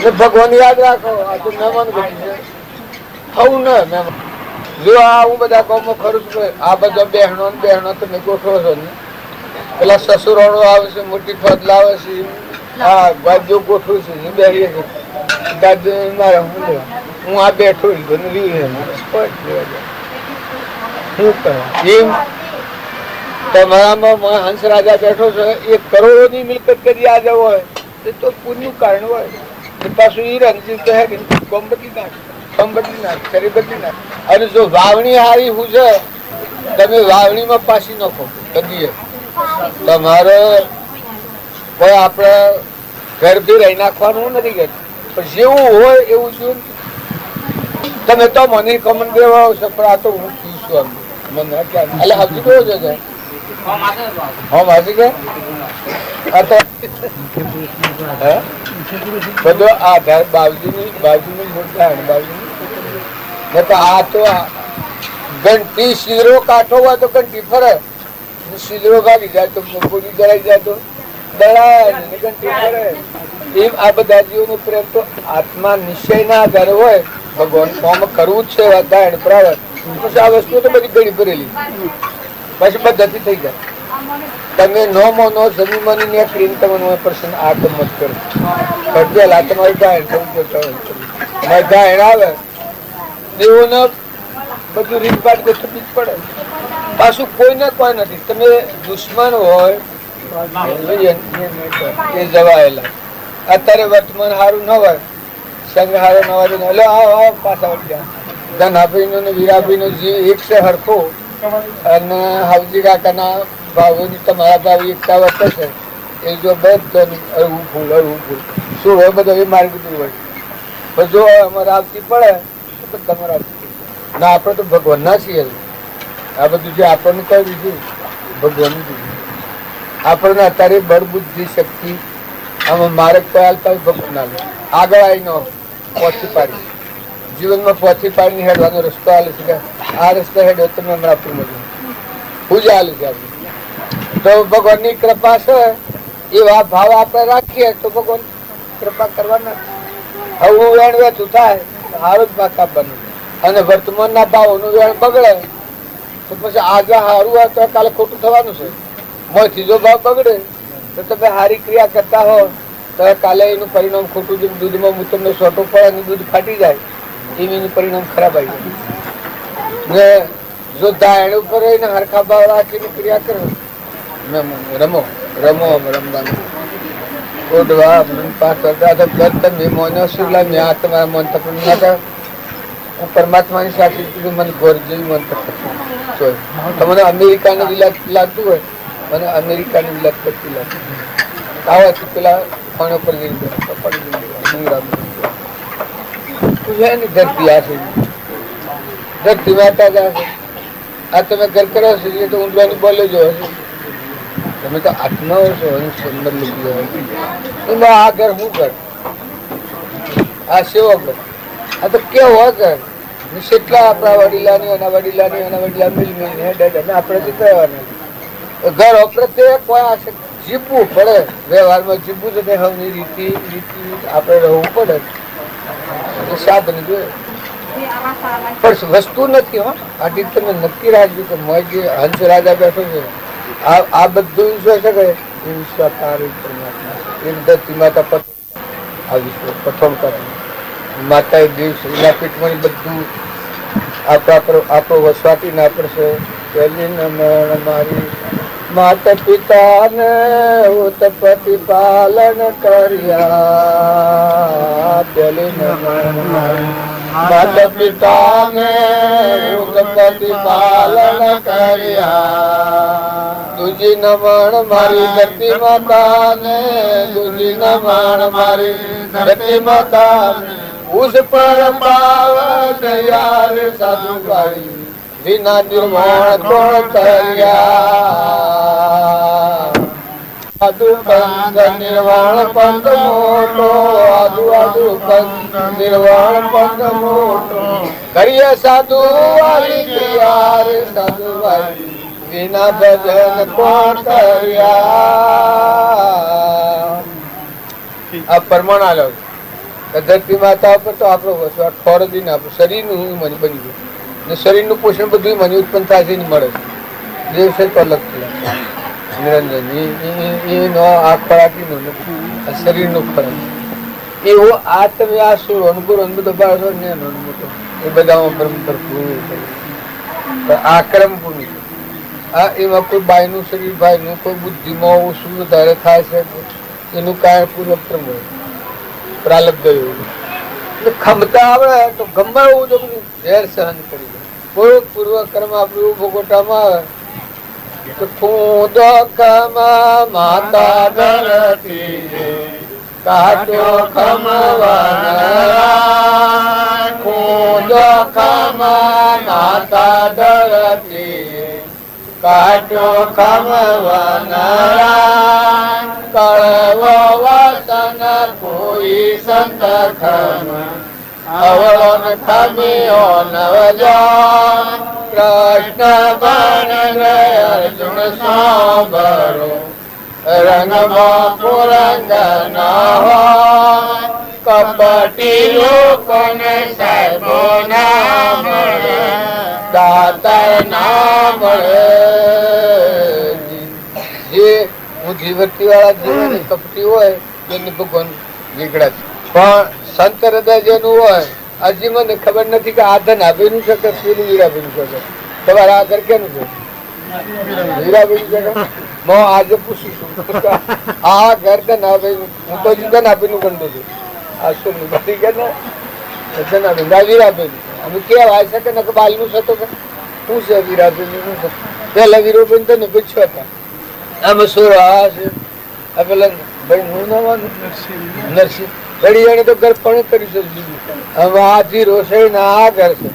ને ભગવાન યાદ રાખો. આ તો મહેમાન ગતિ છે થવું ને મહેમાન જો આ હું બધા ગામમાં ખરું છું આ બધા બહેનો ને બહેનો તમે ગોઠવો છો ને પેલા સસુરાણો આવે છે મોટી ફદ લાવે છે હા ગાદીઓ ગોઠવું છું બેહીએ છે ગાદી મારે હું આ બેઠો શું કરે એમ તમારામાં હંસ રાજા બેઠો છે 1 કરોડોની મિલકત કરી આ જવો હોય તો પુણ્યનું કારણ હોય પાછું એ રંજીત હે કે કોમ્બતી નાખ સંબંધી નાખ શરીબંધી નાખ અને જો વાવણી હારી હું છે તમે વાવણીમાં પાછી નાખો કદીએ તમારે કોઈ આપણે ઘર બી રહી નાખવાનું નથી કે પણ જેવું હોય એવું જોયું તમે તો મને કમન દેવા આવશે પણ આ તો હું છું મને એટલે હજી કેવો છે હા માસી કે આ તો બધો આધાર બાજુની મોટા બાજુની આ તો ઘંટી શીરો કાઠો હોય તો ઘંટી ફરે શીરો ભાગી જાય તો પૂરી દળાઈ જાય તો દળાય ઘંટી ફરે એમ આ બધા જીવોનો પ્રેમ તો આત્મા નિશ્ચયના આધારે હોય ભગવાન કામ કરવું જ છે દાયણ પ્રાવત પછી આ વસ્તુ તો બધી ગળી ભરેલી પછી પદ્ધતિ થઈ જાય તમે નો મોનો જમીન ને ક્લીન કરવાનું પ્રશ્ન આ તો મત કરો. કરજેલ આ તમારી ગાયણ ગાયણ આવે દેવોને બધું રીતપાટ ગોઠવવી જ પડે. પાછું કોઈને કોઈ નથી. તમે દુશ્મન હોય એ જવાયેલા. અત્યારે વર્તમાન સારું ન હોય, સંઘ હારો ન હોય એટલે આવો પાછા વળ્યા. ધનાભાઈ નો ને વીરાભાઈ નો જીવ એક છે હરખો, અને હાવજી કાકાના ભાવ તમારા ભાવ એકતા વર્તે છે. એ જો બધું અડવું ફૂલ શું હોય બધું એ મારી દીધું હોય. પણ જો અમારે આવતી પડે તો તમારે આવતી ના. આપણે તો ભગવાન ના છીએ. આ બધું જે આપણને કહી દીધું ભગવાન દીધું. આપણને અત્યારે બળ બુદ્ધિ શક્તિ આમાં માર્ગ કયાલતા ભગવાન ના લે. આગળ આવીને પહોંચી પાડી જીવનમાં પહોંચી પાડીને હેડવાનો રસ્તો હાલે છે. આ રસ્તો હેડ્યો તમે હમણાં પૂર્ણ પૂજા હાલે છે. તો ભગવાનની કૃપા છે. એવા ભાવ આપણે રાખીએ તો ભગવાન કૃપા કરવાના. હવે વેણ વેચું થાય સારું જ પાકા બને, અને વર્તમાનના ભાવોનું વેણ બગડે તો પછી આજે સારું હોય તો કાલે ખોટું થવાનું છે. ત્રીજો ભાવ બગડે તો તમે સારી ક્રિયા કરતા હો તો કાલે એનું પરિણામ ખોટું. જેમ દૂધમાં મૂતરનો સોટો પડે અને દૂધ ફાટી જાય એનું પરિણામ ખરાબ આવી જાય. ને જો દાયણ ઉપર રહીને હરખા ભાવ રાખીને ક્રિયા કરો, રમો રમો રમવાનું ઓડવા તમે મોનો સુરલા મેં આ તમારા મન તપન હું પરમાત્માની સાથે મને ઘોર જેવી મન તપ. તમને અમેરિકાનું વિલાસ લાગતું હોય મને અમેરિકાની વિલાસ કરતી લાગતું. આવાથી પેલા ફોન ઉપર જઈ ધરતી આ છે ધરતી માતા જ છે. આ તમે ઘર કરો છો એ તો ઊંડવાની બોલે જો હશે. તમે તો આત્માઓ છો સુંદર લીધી એમાં આ ઘર શું ઘર? આ સેવો ઘર. આ તો કેવો ઘર કેટલા આપણા વડીલાની એના વડીલાની એના વડીલા મિલ મિલ આપણે જીતવાના ઘર પ્રત્યે કોઈ આ જીવવું પડે. વ્યવહારમાં જીવવું જ ને હવની રીતિ આપણે રહેવું પડે. સાધન જોઈએ પણ વસ્તુ નથી. હો આથી તમે નક્કી રાખજો કે મોય જે હંસ રાજા બેઠો છે આ બધું વિશ્વાસ છે કે એ વિશ્વાસ પરમાત્મા એક ધરતી માતા પર આ વિશ્વાસ પ્રથમ માતા એ દેવ એના પીઠમાં બધું આપણો વસવાટી ના પડશે. પહેલી નમણ મારી માતા પિતાને ઉત્પત્તિ પાલન કર્યા. પહેલી નમણ માતા પિતાને ઉત્પત્તિ પાલન કર્યા. દૂજી નમણ મારી ધરતી માતાને, દૂજી નમણ મારી ધરતી માતાને. ઉસ પર પાવન યાર સાધુ ભાઈ વિના નિર્વાણ કોણ કર્યા. આદુ કંદ નિર્વાણ પંદ મોટો, આદુ આદુ કંદ નિર્વાણ પંદ મોટો. કરીએ સાધુ વાલી યાર સાધુ ભાઈ વિના ભજન કોણ કર્યા. આ પરમાણ આલો ધરતી માતા પર તો આપણો વસવાટ ખોરદીને આપણું શરીરનું મને બની ગયું ને શરીરનું પોષણ બધું મને ઉત્પન્ન થાય છે મળે છે. દેવ છે તો અલગ થયા નિરંજન એનો આ ખોરાકીનો નથી, આ શરીરનો ખોરાક એવો. આ તમે આ શું અનુભવ બધો બાળો ને મોટો એ બધામાં બ્રહ્મ આ કર્મ પૂર્ણ. આ એમાં કોઈ બાયનું શરીર ભાઈનું કોઈ બુદ્ધિમાં શું વધારે થાય છે એનું કારણ પૂર્વક્રમ હોય પ્રાલબ્ધ એવું. ખમતા આવડે તો ગમે એવું તો ઝેર સહન કરી દે. કોઈ પૂર્વ કર્મ આપણું ભોગવટામાં આવે તો ખુદ ખમા માતા ધરતી કાટ્યો ખમવાના. ખુદ ખમા માતા ધરતી કાટ્યો ખમવાના. કળવો વતન કોઈ સંત ખમ અવળન ખમ્યો નવજાન. કૃષ્ણ બન અર્જુન સાંભળો રંગમાં પુરંગ ન હોય. કપટી લોકોને સાહેબો ના મળે, દાતર ના મળે. જે બુદ્ધિવર્તી વાળા જીવન કપટી હોય એને ભગવાન નીકળે છે. પણ સંત હૃદય જેનું હોય, હજી મને ખબર નથી કે આ ધન આપેલું છે કે પેલું વીરાબેનું છે. તમારા આ ઘર કેનું છે? વીરાબેનું છે. હું આજે પૂછીશું આ ઘર ધન આપેલું, હું તો ધન આપેલું ગણતો છું. આ શું બધી કે ને ધન આપેલું વીરાબેનું અમે કેવાય છે કે બાલનું છે તો શું છે વીરાબેનું શું છે? પેલા વીરાબેન તો ને પૂછ્યો હતા આમાં શું આ છે આ પેલા ભાઈ હું નાવાનું નરસિંહ ઘડી એને તો ઘર પણ કરી છે હવે આથી રોષાઈ ના આ ઘર છે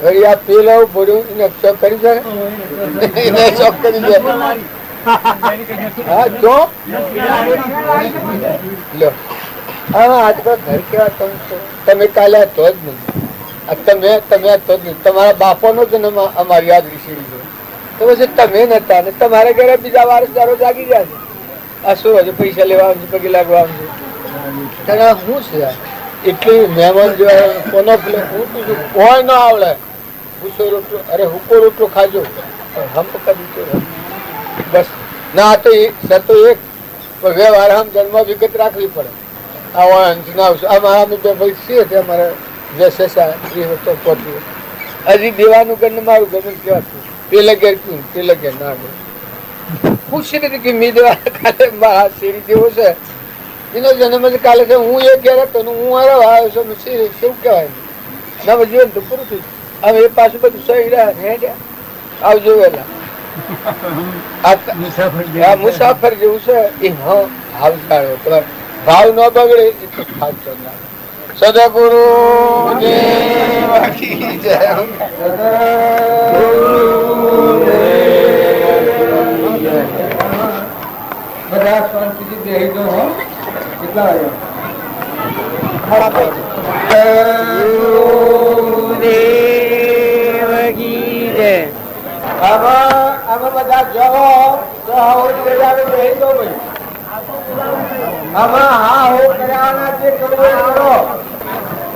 ઘડી આ પેલા ભર્યું એને ચોક કરી છે એને ચોક કરી છે હા જો લો હા આજકાલ ઘર કેવા તમે કાલે તો જ નહીં તમે તો જ નહીં તમારા બાપોનો જન્મ અમારી યાદ રીસીડી છે તો પછી તમે નતા ને તમારા ઘરે બીજા વારસદારો જાગી ગયા છે. આ શું હજુ પૈસા લેવા આવશે પગે લાગવા આવશે શું છે એટલી મહેમાન જેવા કોનો પેલો હું પૂછું કોઈ ન આવડે પૂછો રોટલો અરે હુકો રોટલો ખાજો હમ કરી બસ ના તો એક વ્યવહાર હમ જન્મ વિગત રાખવી પડે. આવા અંજના અમારા બે ભાઈ છીએ તે અમારા વ્યસેસા પહોંચ્યું હજી દેવાનું ગણ મારું ગમે કહેવાતું પેલે ઘેર કયું પેલે ઘેર ના પૂછી નથી કે મી દેવા કાલે મારા શેરી જેવો છે એનો જન્મ કાલે છે હું એક ઘેર હતો હું આવ્યો છું શું કહેવાય ના જીવન તો પૂરું થયું હવે એ પાછું બધું સહી રહ્યા આવજો વેલા મુસાફર જેવું છે એ ભાવ સારો ભાવ ન બગડે એ તો સાચો ના સદગુરુ બધા શાંતિથી બેસી દો હો કેટલા આમાં બધા જવો તો બેસી દો ભાઈ આમાં હા હો કરવાના જે કરવું કરો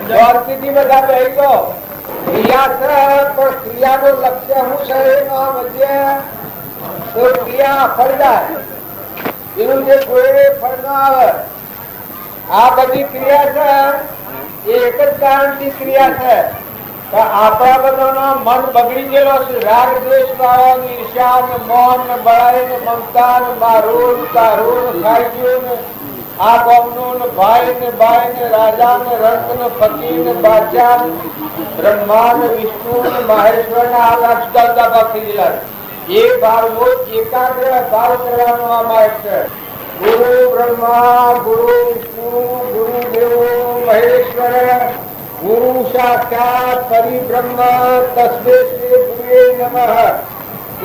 શાંતિથી બધા બેસી દો. ક્રિયા છે પણ ક્રિયાનું લક્ષ્ય શું છે એના વચ્ચે તો ક્રિયા ફળ જાય એનું જે કોઈ ફળ ન આવે. આ બધી ક્રિયા છે એ એક જ કારણથી ક્રિયા છે આપણા બધાનો મન બગડી ગયેલો છે. રાગ દ્વેષ વાળો ઈર્ષ્યા ને મોહ ને બળાઈ ને મમતા ને મારું તારું ખાઈ ગયું ને આ ગામનું ને ભાઈ ને બાઈ ને રાજા ને રંગ ને ફકીર ને બાદશાહ ને બ્રહ્મા ને વિષ્ણુ ને મહેશ્વર ને આ જુદા જુદા ભાગ થઈ ગયેલા એ ભાવનો એકાગ્ર ભાવ કરવાનો આ માર્ગ છે. ગુરુ બ્રહ્મા ગુરુ વિષ્ણુ ગુરુ દેવો મહેશ્વર ગુરુ સાક્ષાત પરિબ્રહ્મ તસ્મે શ્રી ગુરુએ નમઃ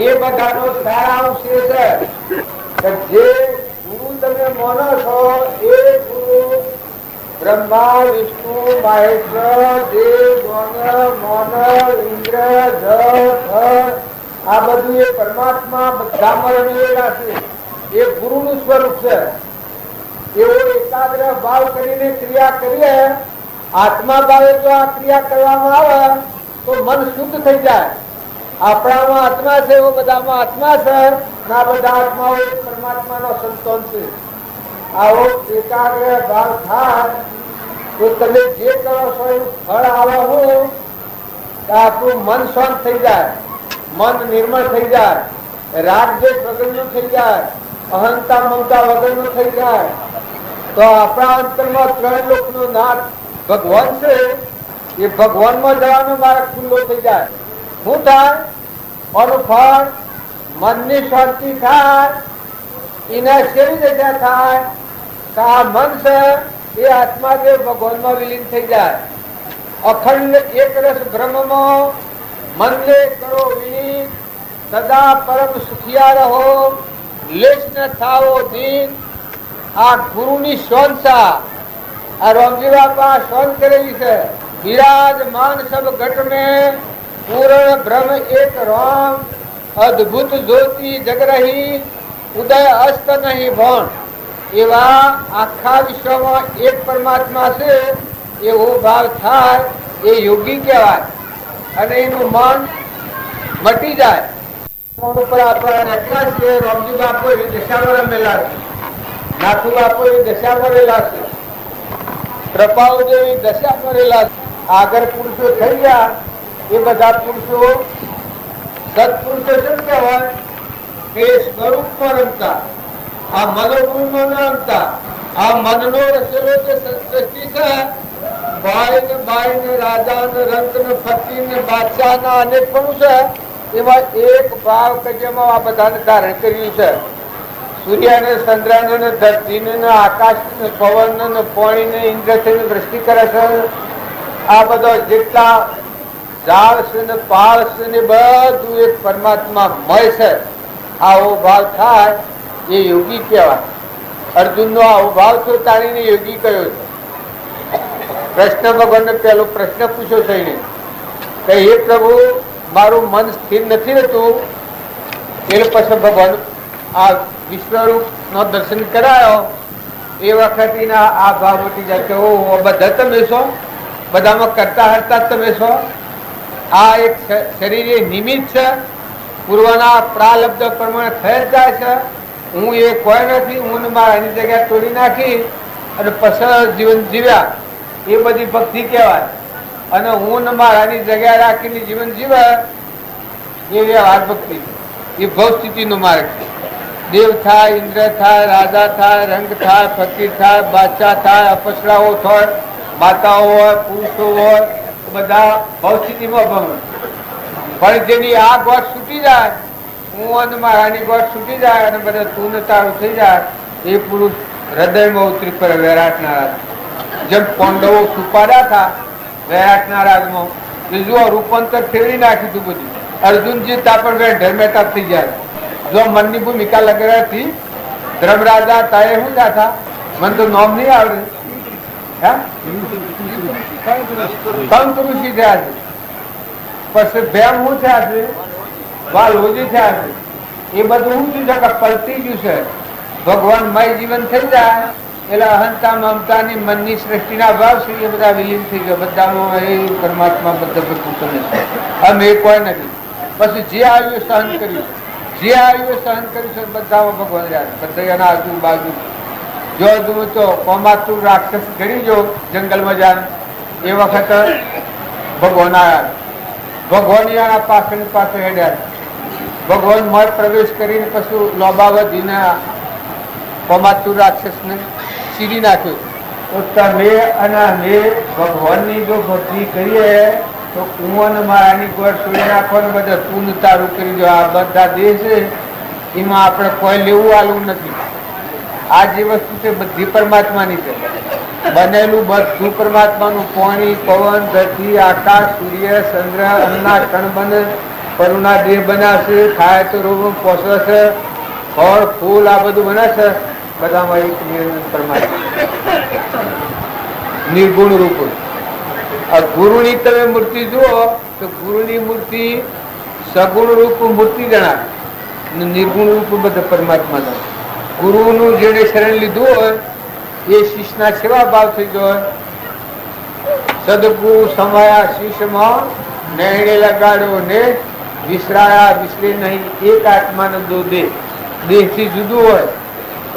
એ બધાનો સારાંશ છે કે જે ગુરુ તમે માનો છો એ ગુરુ બ્રહ્મા વિષ્ણુ મહેશ્વર દેવ મોન ઇન્દ્ર આ બધું એ પરમાત્મા બધા મળેલા છે. એ ગુરુનું સ્વરૂપ છે. એવો એકાગ્ર ભાવ કરીને ક્રિયા કરીએ આત્મા ભાવે જો આ ક્રિયા કરવામાં આવે તો મન શુદ્ધ થઈ જાય. આપણામાં આત્મા છે એવો બધામાં આત્મા છે ના બધા આત્માઓ પરમાત્માનો સંતોન છે. આવો એકાગ્ર ભાવ થાય તો તમે જે કરો છો એવું ફળ આવે હું આપણું મન શાંત થઈ જાય, મન નિર્મળ થઈ જાય, રાગ દ્વેષ વગરનું થઈ જાય, અહંતા મમતા વગરનું થઈ જાય તો આપણા અંતરમાં ત્રણ લોકનો નાથ ભગવાન છે એ ભગવાનમાં જવાનો માર્ગ ખુલ્લો થઈ જાય. શું થાય? આનું ફળ મનની શાંતિ થાય. એના કેવી રીતે થાય કે આ મન છે એ આત્મા જે ભગવાનમાં વિલીન થઈ જાય. અખંડ એક રસ બ્રહ્મમાં મનને કરો વિલીન. સદા પરમ સુખિયા રહો, લેશ ન થાવો દીન. આ ગુરુની શોનસા આ રામજી બાપા શોન કરેલી છે. વિરાજમાન સબ ઘટ में પૂર્ણ બ્રહ્મ એક રામ અદ્ભુત જ્યોતિ જગ રહી ઉદય અસ્ત નહીં ભણ. એવા આખા વિશ્વમાં એક પરમાત્મા છે એવો ભાવ થાય એ યોગી કહેવાય અને એનું મન મટી જાય. ઉપર આપણા એકલા છે. રોમજી બાપુ એ દશામાં રમેલા છે, નાથુ બાપુ એ દશામાં રહેલા છે, કૃપાઓ જેવી દશામાં રહેલા છે. આગળ પુરુષો થઈ ગયા એ બધા પુરુષો સત્પુરુષો શું કહેવાય કે સ્વરૂપમાં રમતા, આ મનોગુણમાં ન રમતા. આ મનનો રચેલો જે સૃષ્ટિ છે, ભાઈ ને બાઈ ને રાજા ને રંક ને ફકીર ને બાદશાહ ના અનેક પણ છે, એમાં એક ભાવ કે જેમાં આ બધાને ધારણ કર્યું છે. સૂર્ય ને ચંદ્ર ને ધરતી ને આકાશ ને પવન ને પાણી ને ઇન્દ્રથી દ્રષ્ટિ કરે છે. આ બધા જેટલા ઝાડ છે ને પાળ છે ને બધું એક પરમાત્મા મય છે. આવો ભાવ થાય એ યોગી કહેવાય. અર્જુન નો આવો ભાવ છો તાણીને યોગી કયો છે. કૃષ્ણ ભગવાન પેલો પ્રશ્ન પૂછ્યો થઈને કે હે પ્રભુ, મારું મન સ્થિર નથી રહેતું. એ પછી ભગવાન આ વિશ્વરૂપ નો દર્શન કરાયો એ વખતે આ ભાવ ઉઠી જાય કે ઓ બધા તમે છો, બધામાં કરતા હરતા તમે છો. આ એક શરીર એ નિમિત્ત છે, પૂર્વના પ્રાલબ્ધ પ્રમાણે થઈ જાય છે. હું એ કોઈ નથી. હું મારાની જગ્યા તોડી નાખી અને પછી જીવન જીવ્યા એ બધી ભક્તિ કહેવાય. અને હું મારાની જગ્યા રાખીને જીવન જીવે એ વ્યવહાર ભક્તિ, એ ભવ સ્થિતિનો માર્ગ છે. દેવ થાય, ઇન્દ્ર થાય, રાજા થાય, રંગ થાય, ફકીર થાય, બાદશાહ થાય, અપસરાઓ થાય, માતાઓ હોય, પુરુષો હોય, બધા ભવ સ્થિતિમાં ભમે. પણ જેની આ ગોઠ છૂટી જાય, હું અને મારાની ગોઠ છૂટી જાય અને બધા તું ને તારું થઈ જાય, એ પુરુષ હૃદયમાં ઉતરી પડે વૈરાટના રાજ. જેમ પાંડવો છુપાડ્યા હતા વૈરાટના રાજમાં, એ જો રૂપાંતર ફેરવી નાખ્યું હતું બધું. અર્જુનજી તાપણ ઢરમેટા થઈ જાય. જો મનની ભૂમિકા લગાડ્યાથી ધર્મરાજા તાએ શું હતા, મને તો નામ નહીં આવડે, સંત ઋષિ થયા છે. પછી ભેમ શું થયા છે, વાલોજી થયા છે. એ બધું શું થયું છે કે પલટી ગયું છે. ભગવાન મય જીવન થઈ જાય એટલે અહંતા મમતા ની મનની સૃષ્ટિના ભાવ છે એ બધા વિલીન થઈ ગયા. બધામાં એ પરમાત્મા બધા ભગવંતો નથી. અમે કોઈ નથી. પછી જે આવ્યું સહન કર્યું, જે આવ્યું સહન કર્યું છે બધામાં ભગવાન રહ્યા. બધા એના આજુબાજુ જો તું તો કોમાતું રાક્ષસ ઘડી જો જંગલમાં જાય એ વખત ભગવાન આવ્યા. ભગવાન પાછળ પાસે હેડ્યા. ભગવાન મય પ્રવેશ કરીને પછી લોબાવધીને કોમાતું રાક્ષસને ચીરી નાખ્યું. તો તમે અને અમે ભગવાનની જો ભક્તિ કરીએ તો કુંવન મારાની ગોળ છોડી નાખો ને બધા તું તારું કરી દો. આ બધા દેહ છે એમાં આપણે કોઈ લેવું આલું નથી. આ જે વસ્તુ છે બધી પરમાત્માની છે. બનેલું બધું પરમાત્માનું. પાણી, પવન, ધરતી, આકાશ, સૂર્ય, ચંદ્ર, અન્ના કણ બને, પરુના દેહ બનાવશે, ખાય તો રોગ પોષે છે, ફળ ફૂલ આ બધું બને છે. બધામાં એક પરમાત્મા નિર્ગુણ રૂપ. ગુરુની તમે મૂર્તિ જુઓ તો ગુરુની મૂર્તિ સગુણ રૂપ મૂર્તિ જણાય, નિર્ગુણ રૂપ બધા પરમાત્મા ના. ગુરુનું જેને શરણ લીધું હોય એ શિષ્યના સેવા ભાવ થઈ ગયો. સદગુરુ સમાયા શિષ્યમાં નહેડે લગાડ્યો ને વિસરાયા વિસરે નહીં. એક આત્માનો દો દેહ, દેહથી જુદું હોય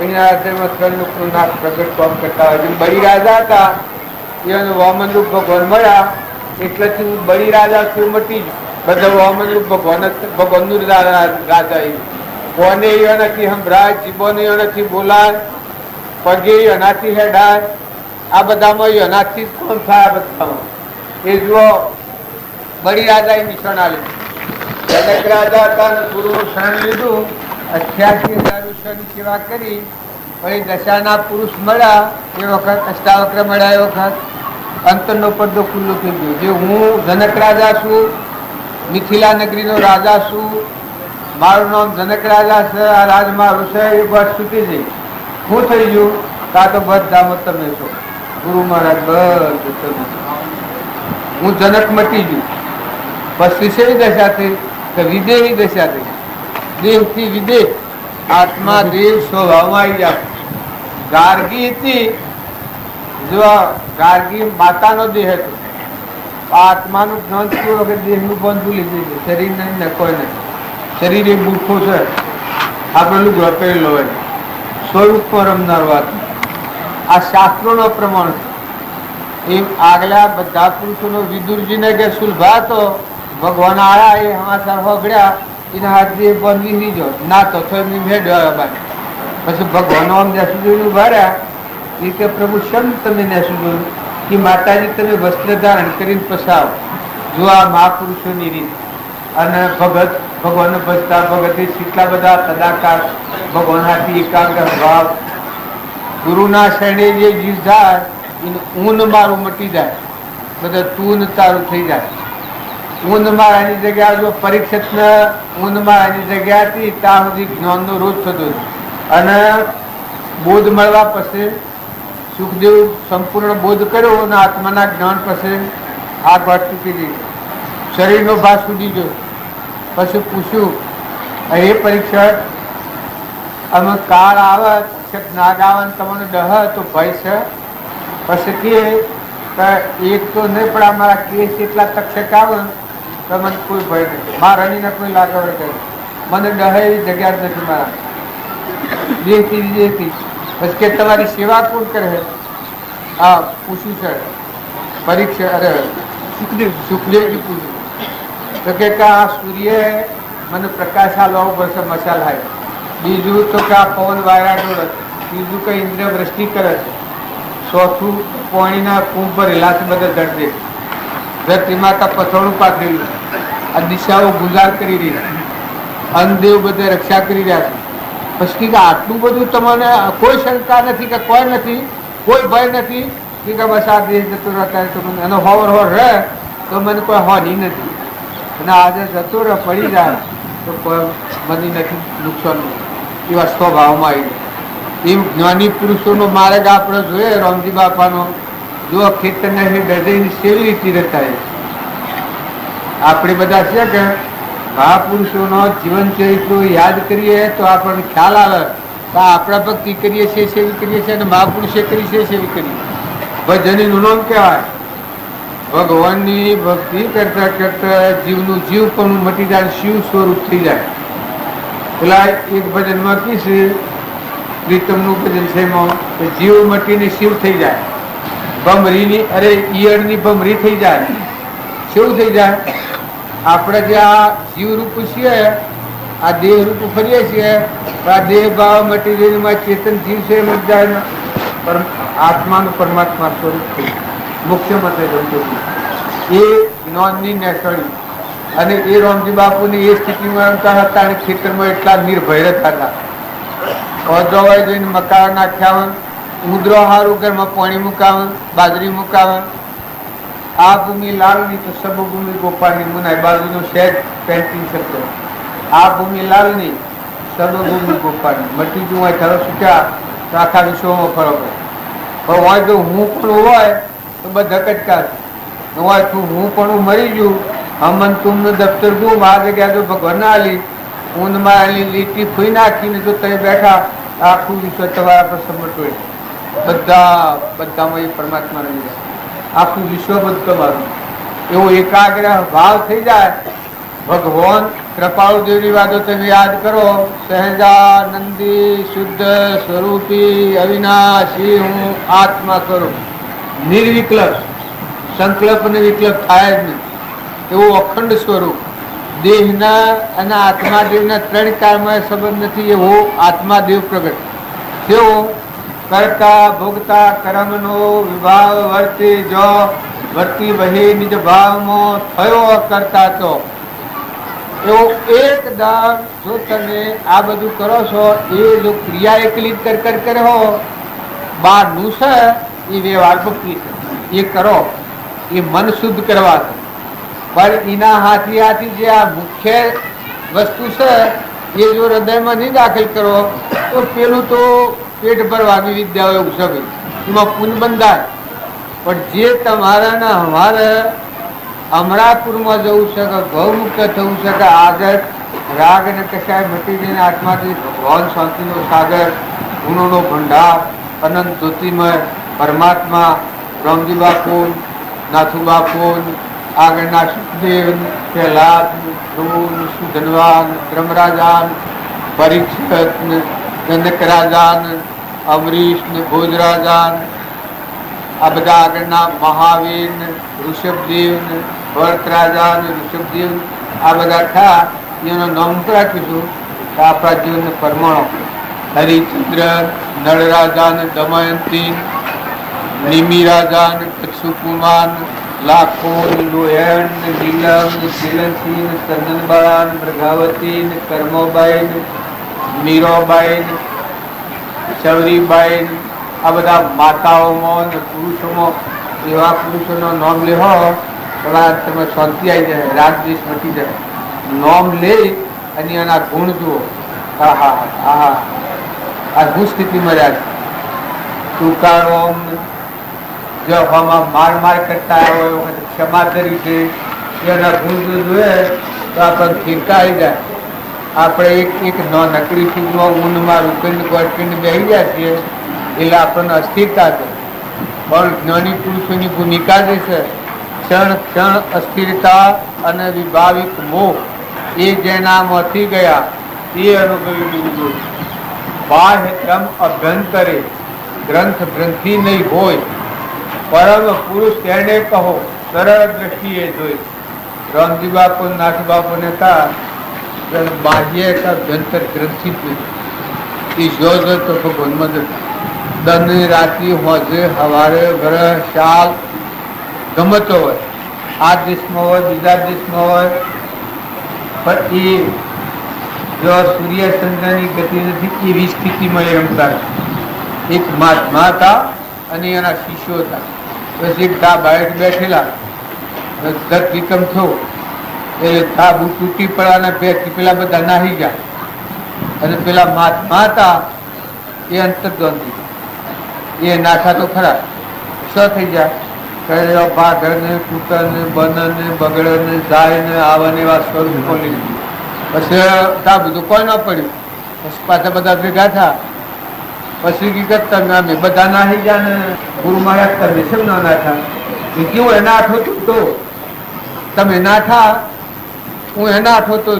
એના આધારમાં ત્રણ નાક પ્રગટ કામ કરતા હોય. જેમ બળી રાજા હતા એને વામન રૂપ ભગવાન મળ્યા એટલેથી હું બળી રાજા છું મટી ગયું. બધા વામન રૂપ ભગવાનનું રાજા. કોને એનાથી સંભળાય, જીભોને એનાથી બોલાય, પગે એનાથી હેડાય. આ બધામાં એનાથી જ કોણ થાય. બધામાં એ જુઓ બળી રાજા એ નિશાન આલ્યું. જનક રાજા હતા ગુરુનું શરણ લીધું, 88,000 વર્ષની સેવા કરી. પછી દશાના પુરુષ મળ્યા એ વખત, અષ્ટાવક્ર મળ્યા એ વખત અંતરનો પડદો ખુલ્લો થઈ ગયો. જે હું જનક રાજા છું, મિથિલા નગરીનો રાજા છું, મારું નામ જનક રાજા છે, આ રાજ મારું છે, એ બસ છૂટી જઈ. શું થઈ ગયું? કા તો બધામાં તમે છો. ગુરુ મહારાજ બધું તમે. હું જનક મટી ગયું. પછી શેવી દશા થઈ કે વિદેહી દશા થઈ. દેહથી વિદેહ, આત્મા દેહ સ્વભાવમાં આવી જાય. ગાર્ગી હતી, જો ગાર્ગી માતાનો દેહ હતો. આત્માનું જ્ઞાન થયું વગર દેહનું બંધ ભૂલી જશે. શરીર નહીં ને કોઈ નહીં. શરીર એ બુઠો છે, આપણે લુગડો પહેરેલો હોય, સ્વરૂપમાં રમનાર વાત. આ શાસ્ત્રોનો પ્રમાણ છે. એ આગલા બધા પુરુષોનો વિદુરજીને કે સુલભા તો ભગવાન આયા, એ સમાચાર હોગડ્યા, એના હાથથી બંધ વિસરી ગયો ના તો એમની ભેટ બાય. પછી ભગવાન આમ નેસું જોઈને ઉભા રહ્યા. એ કે પ્રભુ શમ તમે નેસું જોયું? કે માતાજી તમે વસ્ત્ર ધારણ કરીને પસાવો. જો આ મહાપુરુષોની રીત. અને ભગત ભગવાન ભજતા ભગત કેટલા બધા તદાકાર, ભગવાન હાથી એકાગ્ર ભાવ. ગુરુના શરણે જે જીવ જાય એને ઊન મારું મટી જાય, બધા તું તારું થઈ જાય. ઊન મારાની જગ્યા જો પરીક્ષિત ઊન મારાની જગ્યા હતી ત્યાં સુધી જ્ઞાનનો રોજ થતો. અને બોધ મળવા પછી સુખદેવ સંપૂર્ણ બોધ કર્યો અને આત્માના જ્ઞાન પછી આગ વાત ચૂકી ગઈ, શરીરનો ભાગ છૂટી ગયો. પછી પૂછ્યું, એ પરીક્ષા અમે કાળ આવે નાગ આવે તમને ડહ તો ભય છે? પછી કે એક તો નહીં પણ અમારા કેસ એટલા તક્ષક આવે તો મને કોઈ ભય નથી, મારા રણીને કોઈ લાગવડ કરે, મને ડહ એવી જગ્યા જ નથી મારા દેહથી દેહથી. પછી કે તમારી સેવા કોણ કરે? હા પૂછ્યું છે પરીક્ષા, અરે સુખદેવજી પૂછ્યું તો કે આ સૂર્ય મને પ્રકાશ આલવો પડશે મશાલ હાય, બીજું તો કે આ પવન વાયરા ડોળે, બીજું કે ઇન્દ્ર વૃષ્ટિ કરે છે, ચોથું પાણીના કુંભ ભરેલા છે બધા ધરતી, ધરતી માતા પથોડું પાથરેલું, આ દિશાઓ ગુજાર કરી રહી છે, અનદેવ બધે રક્ષા કરી રહ્યા છે. પછી કે આટલું બધું તમને કોઈ શંકા નથી કે કોઈ નથી, કોઈ ભય નથી કે બસ આ દેશ જતો રહેતા તો મને એનો હોવર હોર રહે તો મને કોઈ હોની નથી, અને આજે જતો રહે પડી જાય તો કોઈ મને નથી નુકસાન. એવા સ્વભાવમાં આવી એમ જ્ઞાની પુરુષોનો માર્ગ આપણે જોઈએ. રામજી બાપાનો જો ખેતરને ડઝીને સેવી રીતે રહેતા આપણે બધા છે કે મહાપુરુષોનો જીવન ચરિત્રો યાદ કરીએ તો આપણને ખ્યાલ આવે કે આપણે ભક્તિ કરીએ છીએ સેવી કરીએ છીએ અને મહાપુરુષે કરી છે સેવી કરીએ. ભજનનું નામ કહેવાય. ભગવાનની ભક્તિ કરતા કરતા જીવનું જીવ પણ મટી જાય, શિવ સ્વરૂપ થઈ જાય. પેલા એક ભજનમાં કીશે પ્રીતમનું ભજન છે એમાં જીવ મટીને શિવ થઈ જાય. ભમરીની અરે ઈયળની ભમરી થઈ જાય, શું થઈ જાય? આપણે જે આ જીવ રૂપ છીએ, આ દેહ રૂપ ફરીએ છીએ, આ દેહ ભાવ મટીરિયલમાં ચેતન જીવ છે એમ જ જાય, આત્માનું પરમાત્મા સ્વરૂપ થઈ મુખ્ય મતે એ જ્ઞાનની નેસળી. અને એ રામજી બાપુની એ સ્થિતિમાં હતા અને ખેતરમાં એટલા નિર્ભય હતા. અજવાય જઈને મકાન નાખ્યા હોય, ઉંદરો હારું ઘરમાં પાણી મુકાવે, બાજરી મુકાવે. આ ભૂમિ લાલની તો સબ ભૂમિ ગોપાલની મુનાય, બાજુનો સહેજ પેન્ટિંગ શબ્દ. આ ભૂમિ લાલની સબ ભૂમિ ગોપાલની. મટી જવું હોય ખરો સુક્યા તો આખા વિશ્વમાં ફરો પડે. પણ હોય જો હું પણ હોય તો બધા કટકા હોય, તું હું પણ મરી ગયું હમન તુમનું દફતર ગુમ આ જગ્યા જો ભગવાન ના આલી ઊંધમાં આલી લીટી ખોઈ નાખીને જો તમે બેઠા આખું વિશ્વ તમારા પર સમર્પિત. બધામાં એ પરમાત્મા રહી જાય, આખું વિશ્વ બધું તમારું. એવો એકાગ્ર ભાવ થઈ જાય. ભગવાન કૃપાળુ દેવની વાતો તમે યાદ કરો. સહેજાનંદી શુદ્ધ સ્વરૂપી અવિનાશી હું આત્મા કરું, નિર્વિકલ્પ, સંકલ્પ ને વિકલ્પ થાય જ નહીં એવું અખંડ સ્વરૂપ. દેહના અને આત્માદેવના ત્રણ કાળમાં સંબંધ નથી એવો આત્માદેવ પ્રગટ થયો. કરતા ભોગતા કર્મનો વિભાવ વર્તી જો વર્તી વહી નિજ ભાવમાં થયો કરતા તો એવો એકદમ. જો તમે આ બધું કરો છો એ જો ક્રિયા એકલી કર હો બહારનું છે એ વ્યવહાર ભક્તિ છે, એ કરો એ મન શુદ્ધ કરવા છે. પણ એના હાથી હાથી જે આ મુખ્ય વસ્તુ છે એ જો હૃદયમાં નહીં દાખલ કરો તો પેલું તો પેટ ભરવાની વિદ્યાઓ એવું છે ભાઈ, એમાં પુન બંધાય. પણ જે તમારા ને અમારે અમરાપુરમાં જવું છે કે ગૌમુક્ત થવું છે કે આગળ રાગ અને કશાય મટી જઈને આત્માથી ભગવાન શાંતિનો સાગર, ગુણોનો ભંડાર, અનંત જ્યોતિમય પરમાત્મા, રામજી બાપુ, નાથુ બાપુ, આગળના સુખદેવ, પ્રહલાદ, ધ્રુવ, સુધનવાન, ધર્મરાજાન, પરીક્ષિત, જનક રાજાન, અમરીશ ને ભોજરાજાન, આ બધા આગળના મહાવીર, ઋષભદેવ, ભરતરાજા, ઋષભદેવ, આ બધા થયા. એનું નામ રાખીશું તો આપણા જીવનને પરમાણુ. હરિચંદ્ર, નળરાજા, દમયંતી, નિમિ રાજા, કચ્છુકુમાર, લાખો, લોહેણ, નીલમ, શીલનસિંહ, ચંદનબાળા, પ્રભાવતી, કર્મોબાઈ, મીરાબાઈ, ચૌરીબાઈ, આ બધા માતાઓમાં ને પુરુષોમાં એવા પુરુષોનું નામ લેહો તો તમે શાંતિ આવી જાય, રાગદ્વેષ મટી જાય. નામ લે અને એના ગુણ જુઓ. આહા આહા આ શું સ્થિતિમાં રહ્યા છે. તુકારો જો હવામાં માર કરતા હોય, ક્ષમા કરી છે, એના ગુણ જોઈએ તો આપણને ફીરકા આવી જાય. આપણે એક નકરી ચીજમાં ઊંડમાં રૂપિંડ ગોળપિંડ બેસી ગયા છીએ એટલે આપણને અસ્થિરતા છે. પણ જ્ઞાની પુરુષોની ભૂમિકા જે છે ક્ષણ ક્ષણ અસ્થિરતા અને વિભાવિક મોહ એ જેનામાંથી ગયા એ અનુભવી લીધું. બાહ્ય ક્રમ અભ્યંતરે ગ્રંથ ગ્રંથિ નહીં હોય, પરમ પુરુષ તેને કહો સરળ દ્રષ્ટિએ જોઈ. રામજી બાપુ નાથ બાપુ ને કા બાહ્ય અભ્યંતર ગ્રંથિ એ જો તો ભગવાન મદદ દન રાત્રિ હોજે હવારે ગ્રહ શાલ ગમતો હોય, આ દેશમાં હોય બીજા દેશમાં હોય, પણ એ જો સૂર્ય ચંદ્રની ગતિ નથી એવી સ્થિતિમાં એ રમતા. એક મહાત્મા હતા અને એના શિષ્યો હતા. પછી એક તા બાઈક બેઠેલા દત્ત વિક્રમ થયો એટલે તાબુ તૂટી પડવાના બે પેલા બધા નાહી ગયા અને પેલા મહાત્મા હતા એ અંતર્દ્વંદી એ નાખા તો ખરા સ થઈ જાય ભાગર ને કૂટર ને બન ને બગડ ને જાય ને આવા ને એવા સ્વરૂપ ખોલી પછી તા બધું કોઈ ન પડ્યું. પછી પાછા બધા ભેગા થયા. પછી હકીકત તમે અમે બધા નાહી ગયા ને ગુરુ મહારાજ તમે શેમ ના નાઠા? કેવું એના આઠો તો તમે નાઠા, હું એના આઠો તો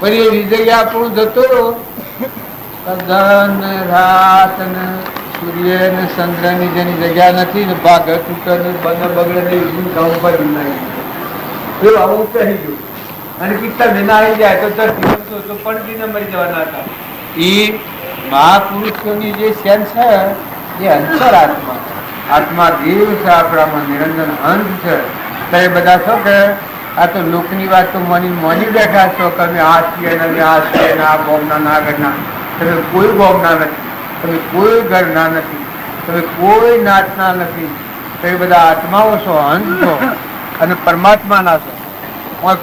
પછી એવી જગ્યા આપણું જતો ધન રાત ને સૂર્ય ને ચંદ્ર ની જેની જગ્યા નથી ને ભાગ તૂટે ને બને બગડે ને આવું કહી ગયું. અને કેટલા મહિના આવી જાય તો પણ મરી જવાના હતા. એ મહાપુરુષોની જે સેન છે એ અંતર આત્મા આત્મા દેવ છે, આપણામાં નિરંજન અંત છે. તો એ બધા શું કે આ તો લોકની વાત તો મોની બેઠા છો કે અમે આ છીએ ને અમે આ છીએ ને આ ગોમના ના ઘરના. તમે કોઈ ગોમના નથી, તમે કોઈ ઘરના નથી, તમે કોઈ નાતના નથી. તો એ બધા આત્માઓ છો, અંત છો અને પરમાત્માના છો.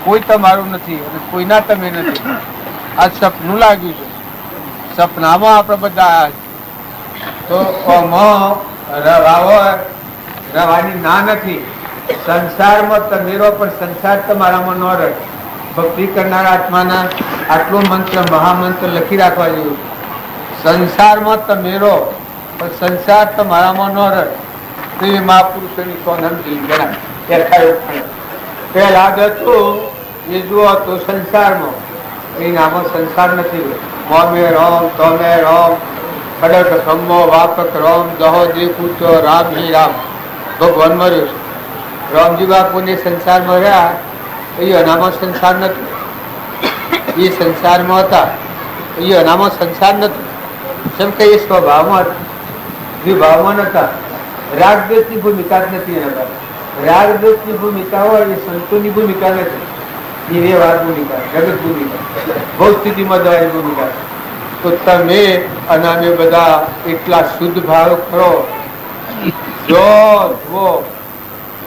કોઈ તમારું નથી અને કોઈના તમે નથી. આ સપનું લાગ્યું છે. સપનામાં આપણે બધા તો રવાની ના નથી. સંસારમાં તમેરો પણ સંસાર તમારામાં ન રહે. ભક્તિ કરનારા આત્માના આટલો મંત્ર મહામંત્ર લખી રાખવા જેવું. સંસારમાં તમેરો પણ સંસાર તમારામાં ન રહે. તો એ મહાપુરુષોની સોનમજી ગણાય. પહેલા હતું એ જુઓ તો સંસારમાં એ નામો સંસાર નથી. મોમે રામ તોમે રામ કડક ખમ્મો વાપક રામ દહો દેખું તો રામ હિ રામ. ભગવાન મર્યો છે. રામજી બાપુને સંસારમાં રહ્યા એ અનામાં સંસાર નથી. એ સંસારમાં હતા એ અનામાં સંસાર નથી. જેમ કે એ સ્વભાવમાં વિભાવમાં નતા. રાગદ્વેષની ભૂમિકા જ નથી એના. રાગદ્વેષની ભૂમિકા હોય એ સંતોની ભૂમિકા નથી. એ વ્યવહાર ભૂમિકા, જગત ભૂમિકા, બહુ સ્થિતિમાં જવાની ભૂમિકા. તો તમે અને અમે બધા એટલા શુદ્ધ ભાવ કરો. જો જુઓ,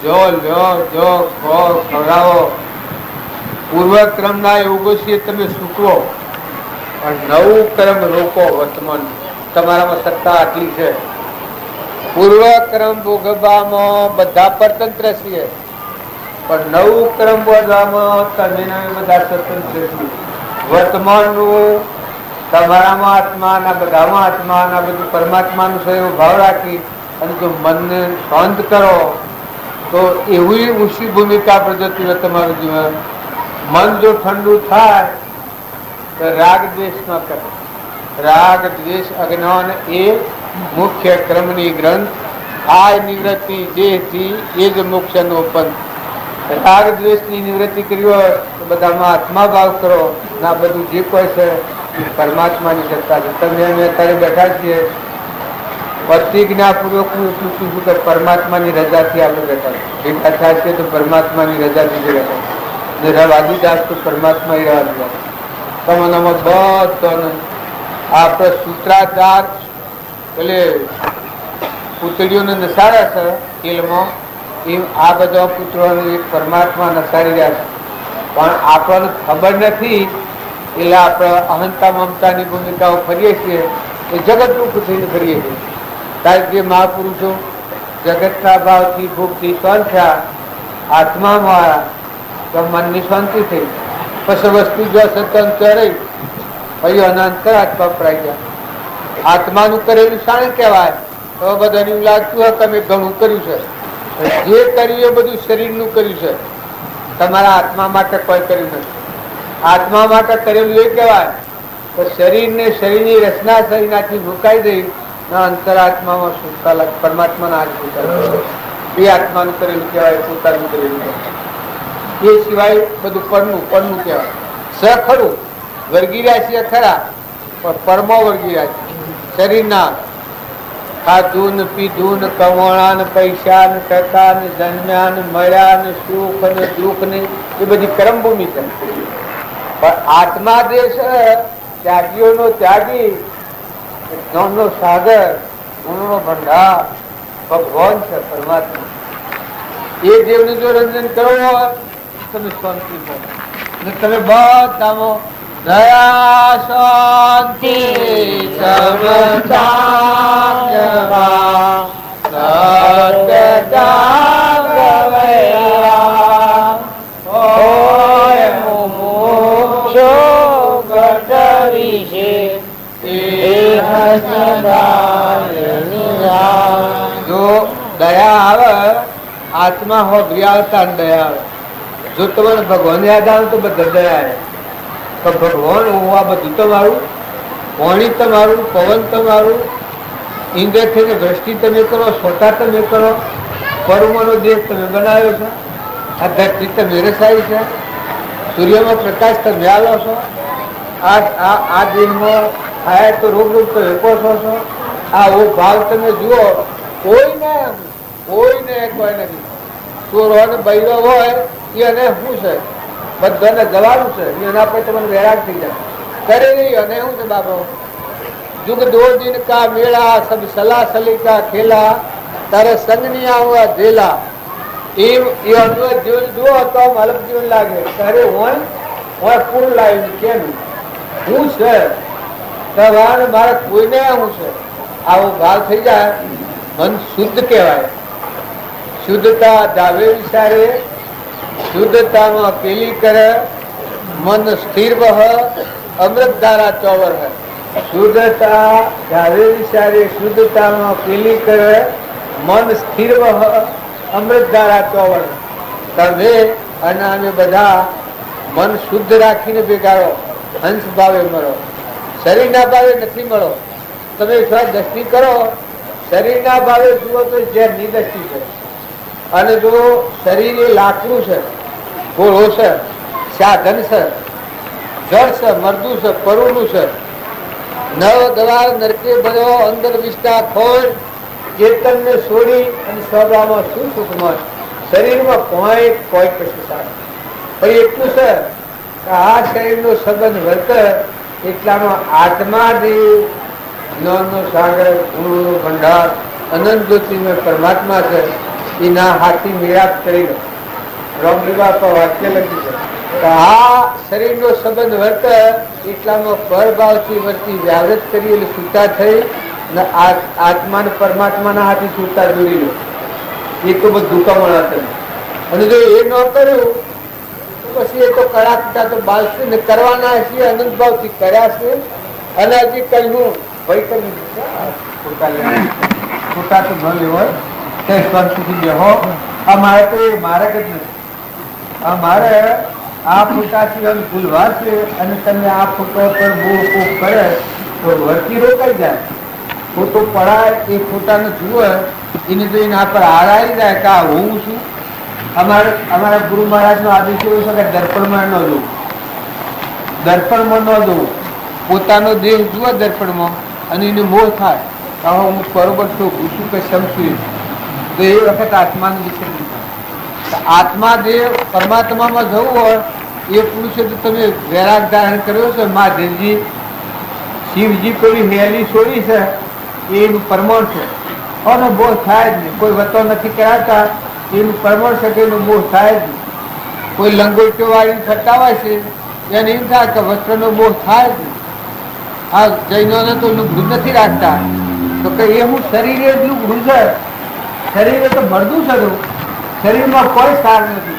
જો લ્યો, જો ખો ખવડાવો. પૂર્વક્રમના યોગો છે તમે સૂકવો, પણ નવું ક્રમ રોકો. વર્તમાન તમારામાં સત્તા આટલી છે. પૂર્વક્રમ ભોગવવામાં બધા પરતંત્ર છીએ, પણ નવું ક્રમ બોલવામાં તમે બધા સ્વતંત્ર છીએ. વર્તમાનનું તમારામાં આત્માના બધામાં આત્માના બધું પરમાત્માનું સહયોગ ભાવ રાખી અને જો મનને શાંત કરો તો એવી ઊંચી ભૂમિકા ભજવતી હોય તમારું જીવન. મન જો ઠંડુ થાય તો રાગ દ્વેષ ન કરે. રાગ દ્વેષ અજ્ઞાન એ મુખ્ય ક્રમની ગ્રંથ. આ નિવૃત્તિ દેહથી એ જ મોક્ષનો પંથ. રાગ દ્વેષની નિવૃત્તિ કરી હોય તો બધામાં આત્માભાવ કરો. ના બધું જે કોઈ છે એ પરમાત્માની સત્તા છે. તમે અમે અત્યારે બેઠા છીએ પ્રતિજ્ઞાપૂર્વક હું પૂછું છું કે પરમાત્માની રજાથી આપણે બેઠા ભેગા થાય છે તો પરમાત્માની રજાથી બેઠા વાદીદાસ તો પરમાત્મા એ રવા તમારામાં બધો આપણે સૂત્રાધાર એટલે પુતળીઓને નસાડ્યા છે તેલમાં એમ આ બધા પુત્રોને એક પરમાત્મા નસાડી રહ્યા છે. પણ આપણને ખબર નથી એટલે આપણે અહંતા મમતાની ભૂમિકાઓ ફરીએ છીએ એ જગતનું થઈને ફરીએ છીએ. કારણ કે મહાપુરુષો જગતના ભાવથી ભૂખથી શાંત થયા, આત્મામાં આવ્યા તો મનની શાંતિ થઈ. પછી વસ્તુ જો સ્વતંત્ર રહી પછી અનંતર આત્મા પરાઈ ગયા. આત્માનું કરેલું શાણે કહેવાય? તો બધાને એવું લાગતું હોય કે અમે ઘણું કર્યું છે. જે કર્યું એ બધું શરીરનું કર્યું છે, તમારા આત્મા માટે કોઈ કર્યું નથી. આત્મા માટે કરેલું એ કહેવાય તો શરીરને શરીરની રચના શરીરનાથી મુકાઈ દઈ અંતરાત્મામાં સુખતા લાગે. પરમાત્માના હાથ સુખતા એ આત્માનું કરેલું કહેવાય, પોતાનું કરેલું કહેવાય. એ સિવાય બધું પરનું કહેવાય. સ ખરું વર્ગી રહ્યા છીએ ખરા, પણ પરમો વર્ગી રહ્યા છે. શરીરના ખાધું ને પીધું ને કમાણા ને પૈસા ને ટકા ને જન્મ્યા ને મળ્યા ને સુખ ને દુઃખ ને એ બધી કર્મભૂમિ છે. પણ આત્મા જે છે ત્યાગીઓનો ત્યાગી, જ્ઞાનનો સાગર, ગુણનો ભંડાર ભગવાન છે, પરમાત્મા. એ દેવને જો રંજન કરો તમે શાંતિ મળે. તમે બધામાં દયા શાંતિ જો દયા આવે આત્મા હો વ્યાવતા દયા આવે. જો તમારે ભગવાન યાદ આવે તો બધા દયા આવે. તો ભગવાન હું આ બધું તમારું, પાણી તમારું, પવન તમારું, ઇન્દ્રથી દ્રષ્ટિ તમે કરો, સ્વતા તમે કરો, પરમનો દેશ તમે બનાવ્યો છો, આ ધરતી તમે રસાઈ છે, સૂર્યમાં પ્રકાશ તમે આલો છો, આ દિનમાં આયા તો રોગ તો વેપો છો. આવો ભાવ તમે જુઓ. કોઈને કોઈ નથી. ચોરો ને બૈરો હોય એને શું છે? બધાને જવાનું છે. એના પર તમને વૈરાગ થઈ જાય. કરે નહીં અને શું છે બાબો? जुग दो दिन का मेला सब सला सली का खेला तारे संग नहीं आवा झेला એ અનુભવ જીવન જુઓ તો અલગ જીવન લાગે. તારે હોય પૂરું લાવ્યું કેમ હું છે સવારે મારે કોઈને હું છે આવો ભાવ થઈ જાય. મન શુદ્ધ કહેવાય. શુદ્ધતા દાવે વિચારે, શુદ્ધતામાં પેલી કરે, મન સ્થિર વહ અમૃત ધારા ચોવર હે. શુદ્ધતા દાવે વિચારે, શુદ્ધતામાં પેલી કરે, મન સ્થિર વહ અમૃત ધારા ચોવર. તમે અને અમે બધા મન શુદ્ધ રાખીને ભેગાડો, હંસ ભાવે મળો. શરીરના ભાવે નથી મળો. તમે દ્રષ્ટિ કરો, શરીરના ભાવે જુઓ તો ઝેરની દ્રષ્ટિ છે. અને જો શરીર એ લાકડું છે, ઘોડો છે, સાધન છે, જળ છે, મરદું છે, પરુનું છે, નવ દ્વાર નરકે ભર્યો અંદર વિષ્ટા ખોળ ચેતન ને છોડી અને સ્વભાવમાં શું સુખ મળે. શરીરમાં કોઈ કશું સારું પણ એટલું છે કે આ શરીરનો સંબંધ વર્ત એટલામાં આત્મા જે જ્ઞાનનો સાગર, ગુણનો ભંડાર, અનંત જ્યોતિમય પરમાત્મા છે એના હાથી મેળાપ કરી લો. રામલીલા પર વાક્ય લખ્યું છે કે આ શરીરનો સંબંધ વર્ત એટલામાં પરભાવથી વર્તી જાગૃત કરી એટલે છૂટા થઈ આત્મા ને પરમાત્માના હાથી છૂટા જોડી લો. એ તો બધું કમણા તમે. અને જો એ ન કર્યું તો પછી એ તો કડાકટા તો બાળશે ને કરવાના છીએ અનંત ભાવથી કર્યા છે. અને હજી કહ્યું ભાઈ કરી ખોટા તો ન લેવાય. શાંતિથી બેહો. મારે તો એ મારે જ નથી. મારે આ ફોટા સિવાય ભૂલવા છે અને તમે આ ફોટો પર બહુ કોક કરે તો વર્તી રોકાઈ જાય. ફોટો પડાય એ ફોટાને જુએ એને તો એના પર હારાઈ જાય કે આ હું છું. અમારા ગુરુ મહારાજનો આદેશ એવો છે કે દર્પણમાં ન જોવું, દર્પણમાં ન જોવું. પોતાનો દેહ જુએ દર્પણમાં અને એને મોહ થાય કે હવે હું બરોબર છું, ભૂસું કે સમશું, તો એ વખત આત્માનું વિસર્જન થાય. આત્મા દેહ પરમાત્મામાં જવું હોય એ પુરુષે તો તમે વૈરાગ ધારણ કર્યો છે. મહાદેવજી શિવજી પેલી હેલી છોડી છે એનું પ્રમાણ છે. અને બોધ થાય જ નહીં. કોઈ વતો નથી કરાતા એનું પ્રમાણ છે કે એનું બોધ થાય જ નહીં. કોઈ લંગોટીઓ વાળી ફરતા હોય છે એને એમ થાય કે વસ્ત્રનો બોધ થાય જ નહીં. આ જૈનોને તો લુગડું નથી રાખતા તો કે એ હું શરીરે જ લુગડું છે. શરીરે તો મળતું છે, શરીરમાં કોઈ સાર નથી.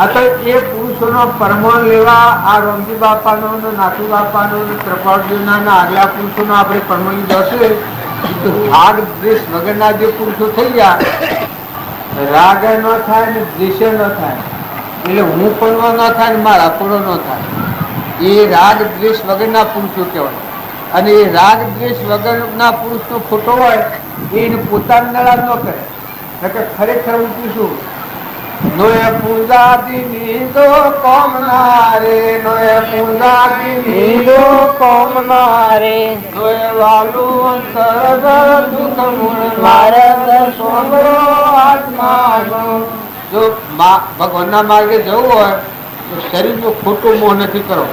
આ તો એ પુરુષોનો પરમાણ લેવા આ રોમજી બાપાનો ને નાથુ બાપાનો ને ત્રપાળજીના આગલા પુરુષોનો આપણે પરમાણ લીધો છે. રાગ દ્વેષ વગરના જે પુરુષો થઈ ગયા, રાગ ન થાય ને દ્વેષ ન થાય એટલે હું પણ ન થાય ને મારા પણ ન થાય. એ રાગ દ્વેષ વગરના પુરુષો કહેવાય. અને એ રાગ દ્વેષ વગરના પુરુષનો ખોટો હોય એને પોતાની નળા ન કરે. ખરેખર હું પૂછું નોય પૂજાદી દો કોમના રે, નોય પૂજાદી દો કોમના રે, નોય વાલું સરદ દુઃખ મૂળ મારે સોમરો આત્માનો. જો ભગવાનના માર્ગે જવું હોય તો શરીરનો ખોટો મોહ નથી કરો.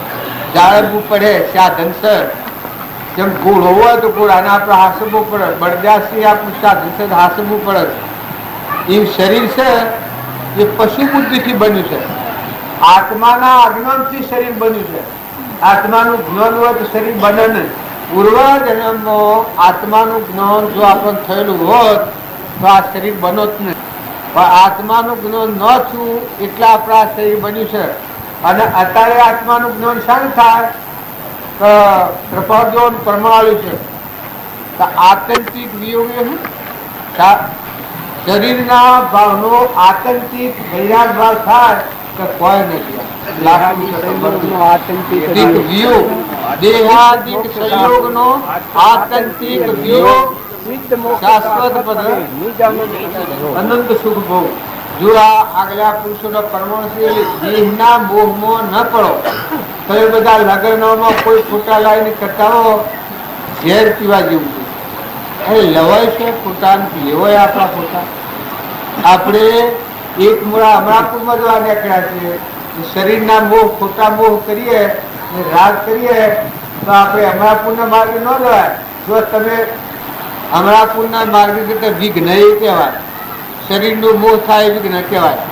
જાળવવું પડે સાધન સર. જેમ ઘોડો હોય તો ઘોડાને આપણે હાસવવું પડે, બળદાસી આપણું સાધન સર હાસવવું પડે. એ શરીર છે એ પશુ બુદ્ધિથી બન્યું છે. આત્માના અજ્ઞાનથી શરીર બન્યું છે. આત્માનું જ્ઞાન હોય તો શરીર બને નહીં. પૂર્વ જન્મમાં આત્માનું જ્ઞાન જો આપણને થયેલું હોત તો આ શરીર બનો જ નહીં. પણ આત્માનું જ્ઞાન ન થયું એટલે આપણા શરીર બન્યું છે. અને અત્યારે આત્માનું જ્ઞાન શાનું થાય? ત્રિપાળીઓ પ્રમાણ્યું છે તો આત્યંતિક વિયોગ શરીરના ભાવનો આતંકિક વૈરાગ ભાવ થાય કે કોઈ નથી. દેહાદિક સંયોગનો આતંકિક વિયોગ શાશ્વત પદ અનંત સુખ ભોગ. જો આ આગલા પુરુષોનો પરમાણ છે દેહના મોહમાં ન પડો તો એ બધા લગ્નમાં કોઈ ફોટા લાવીને કરતા ઝેર પીવા જેવું છે. અરે લવાય છે ફોટા લેવાય આપણા ફોટા. આપણે એક મૂળા અમરાપુરમાં જો આ નીકળ્યા છે શરીરના મોહ ખોટા મોહ કરીએ રાગ કરીએ તો આપણે અમરાપુરના માર્ગે ન જવાય. જો તમે અમરાપુરના માર્ગે કરતા વિઘ્ન એ કહેવાય. શરીરનો મોહ થાય વિઘ્ન કહેવાય.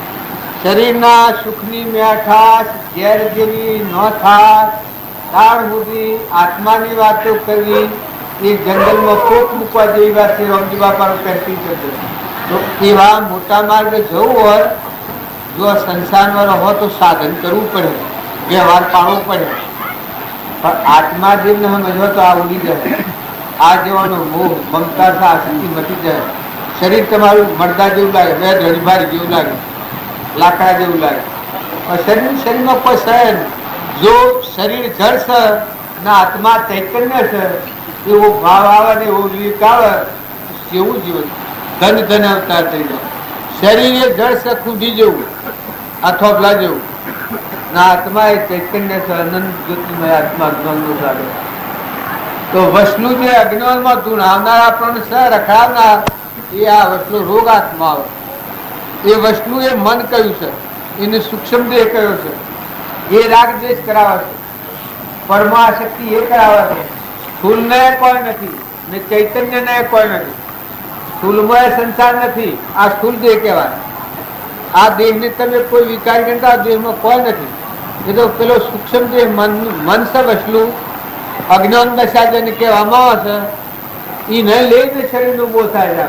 શરીરના સુખની મીઠાશ ઝેર જેવી ન થાય ત્યાર સુધી આત્માની વાતો કરવી એ જંગલમાં કોક મૂકવા જેવી વાત છે. રોમજી બાપાનો પહેરતી છે. તો એવા મોટા માર્ગે જવું હોય જો સંસારમાં રહો તો સાધન કરવું પડે, વ્યવહાર પાડવો પડે. પણ આત્મા જેમને સમજવો તો આ ઉડી જાય. આ જેવાનો મોહ મમતા આસક્તિ મટી જાય. શરીર તમારું મળદા જેવું લાગે, બે ધણીભાર જેવું લાગે, લાકડા જેવું લાગે. શરીરમાં કોઈ સહન જો શરીર જળ છે ને આત્મા ચૈતન્ય છે એવો ભાવ આવે ને એવો વિવેક આવે એવું જીવન ધન ધન અવતાર થઈ જાય. શરીર એ જળ છે ખૂંદી જેવું, અથોપલા જેવું. ના આત્મા એ ચૈતન્ય છે, અનંત જ્યોતિમય આત્મા જ્ઞાનનો સાગર. તો વસ્તુ જે અજ્ઞાનમાં ધૂણાવનાર આપણને સ રખાવનાર એ આ વસ્તુ રોગ આત્મા આવે. એ વસ્તુ એ મન કયું છે, એને સૂક્ષ્મ દેહ કયો છે, એ રાગ દ્વેષ કરાવે છે, પરમાશક્તિ એ કરાવે છે. સ્થૂલને કોઈ નથી ને ચૈતન્યને કોઈ નથી. સ્થૂલમય સંસાર નથી, આ સ્થૂલ દેહ કહેવાય. આ દેહને તમે કોઈ વિચાર કરતા દેહમાં કોઈ નથી. એ તો પેલો સૂક્ષ્મ દેહ મન છે વસલું અજ્ઞાન દશા જેને કહેવામાં આવે છે એ નહીં લઈને શરીરનો મોહ થાય છે.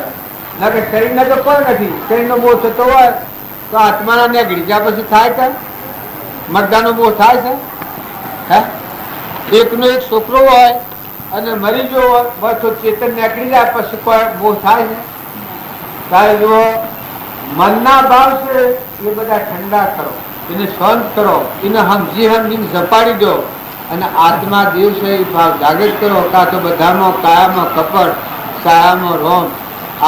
ના કે શરીરને તો કોઈ નથી. શરીરનો મોહ થતો હોય તો આત્માના નીકળી ગયા પછી થાય છે મરદાનો મોહ થાય છે. હે એકનો એક છોકરો હોય અને મરી ગયો હોય બસ તો ચેતન નીકળી જાય પછી કોઈ મોહ થાય છે. તારે જુઓ મનના ભાવ છે એ બધા ઠંડા કરો, એને શાંત કરો, એને સમજીને ઝપાડી દો અને આત્મા દેવ છે એ ભાવ જાગૃત કરો. કાં તો બધામાં કાયામાં કપટ, કાયામાં રોમ,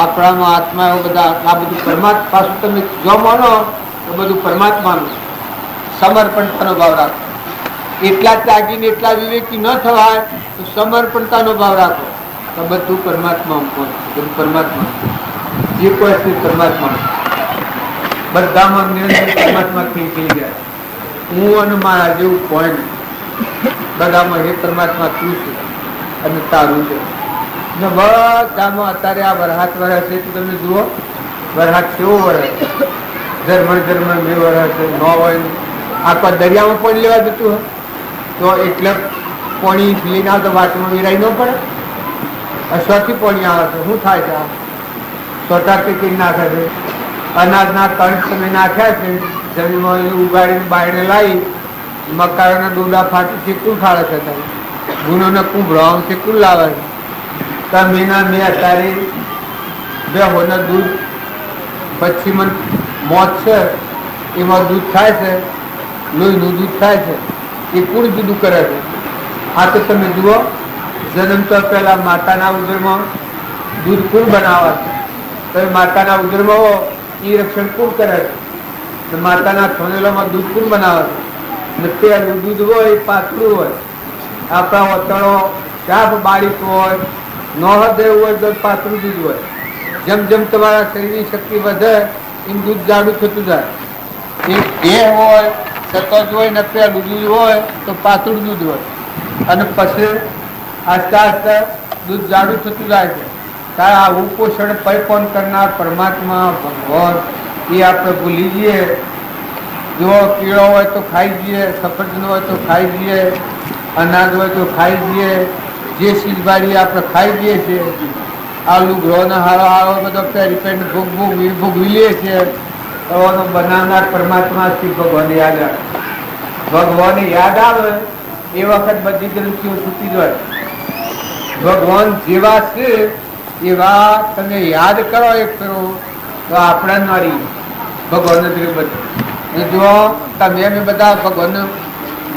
આપણામાં આત્મા એવું બધા આ બધું પરમાત્મા પાછું તમે જો માનો તો બધું પરમાત્માનું સમર્પણતાનો ભાવ રાખો. એટલા ત્યાગીને એટલા વિવેકી ન થવાય તો સમર્પણતાનો ભાવ રાખો તો બધું પરમાત્મા બધું પરમાત્મા જે કોઈ છે પરમાત્મા બધામાં નિરંતર પરમાત્મા થઈ ગયા. હું અને મારા જેવું કોઈ નહીં, બધામાં હે પરમાત્મા તું છે અને તારું છે. ને બધામાં અત્યારે આ વરહાત વરસ છે તો તમે જુઓ વરહાત કેવો વરસ, ઝરમર ઝરમર બે વરસ છે, ન હોય આખા દરિયામાં પાણી લેવા જતું હોય તો એટલે પાણી લઈને આવે તો વાટમાં વિરાઈ ન પડે. અશ્વથી પાણી આવે છે શું થાય છે? આ સોટાથી કરી નાખે છે. અનાજના કણ તમે નાખ્યા છે જમીનમાં ઉગાડીને બાયણે લાવી મકાઈના ડોડા ફાટી ચીકું ખાડે છે, તમે ગુણોને કુંભરાવ ચીકું લાવે છે. તમે મેં અત્યારે બે હોના દૂધ પછી મને મોત છે એમાં દૂધ થાય છે, લોહીનું દૂધ થાય છે, એ કુણ જુદું કરે છે? આ તો તમે જુઓ જન્મતા પહેલા માતાના ઉદરમાં દૂધ કુણ બનાવે છે, તો માતાના ઉદરમાં એ રક્ષણ કુણ કરે છે? માતાના થોનેલામાં દૂધ કુણ બનાવે છે? ને પેલું દૂધ હોય એ પાતળું હોય, આપણા વતળો ક્યાં બારીક હોય, ન દેવું હોય તો પાતળું દૂધ હોય. જેમ જેમ તમારા શરીરની શક્તિ વધે એમ દૂધ જાડું થતું જાય. એ હોય સતત હોય ને પેલું દૂધ હોય તો પાતળું દૂધ હોય અને પછી આસ્તે આસ્તે દૂધ જાડું થતું જાય છે. ત્યારે આ ઉપોષણ પૈપોન કરનાર પરમાત્મા ભગવાન એ આપણે ભૂલી જઈએ. જો કીડો હોય તો ખાઈ જઈએ, સફરજન હોય તો ખાઈ જઈએ, અનાજ હોય તો ખાઈ જઈએ, જે ચીજવાળી આપણે ખાઈ જઈએ છીએ. આલુ ગ્રહોનો હારો હારો બધો પેરી ભોગવી લઈએ છીએ. તો બનાવનાર પરમાત્મા શ્રી ભગવાન યાદ આવે. ભગવાન યાદ આવે એ વખત બધી ગ્રંથિઓ છૂટી જાય. ભગવાન જેવા છે એવા તમે યાદ કરો એક કરો તો આપણા નારી ભગવાન બધું જો તમે અમે બધા ભગવાન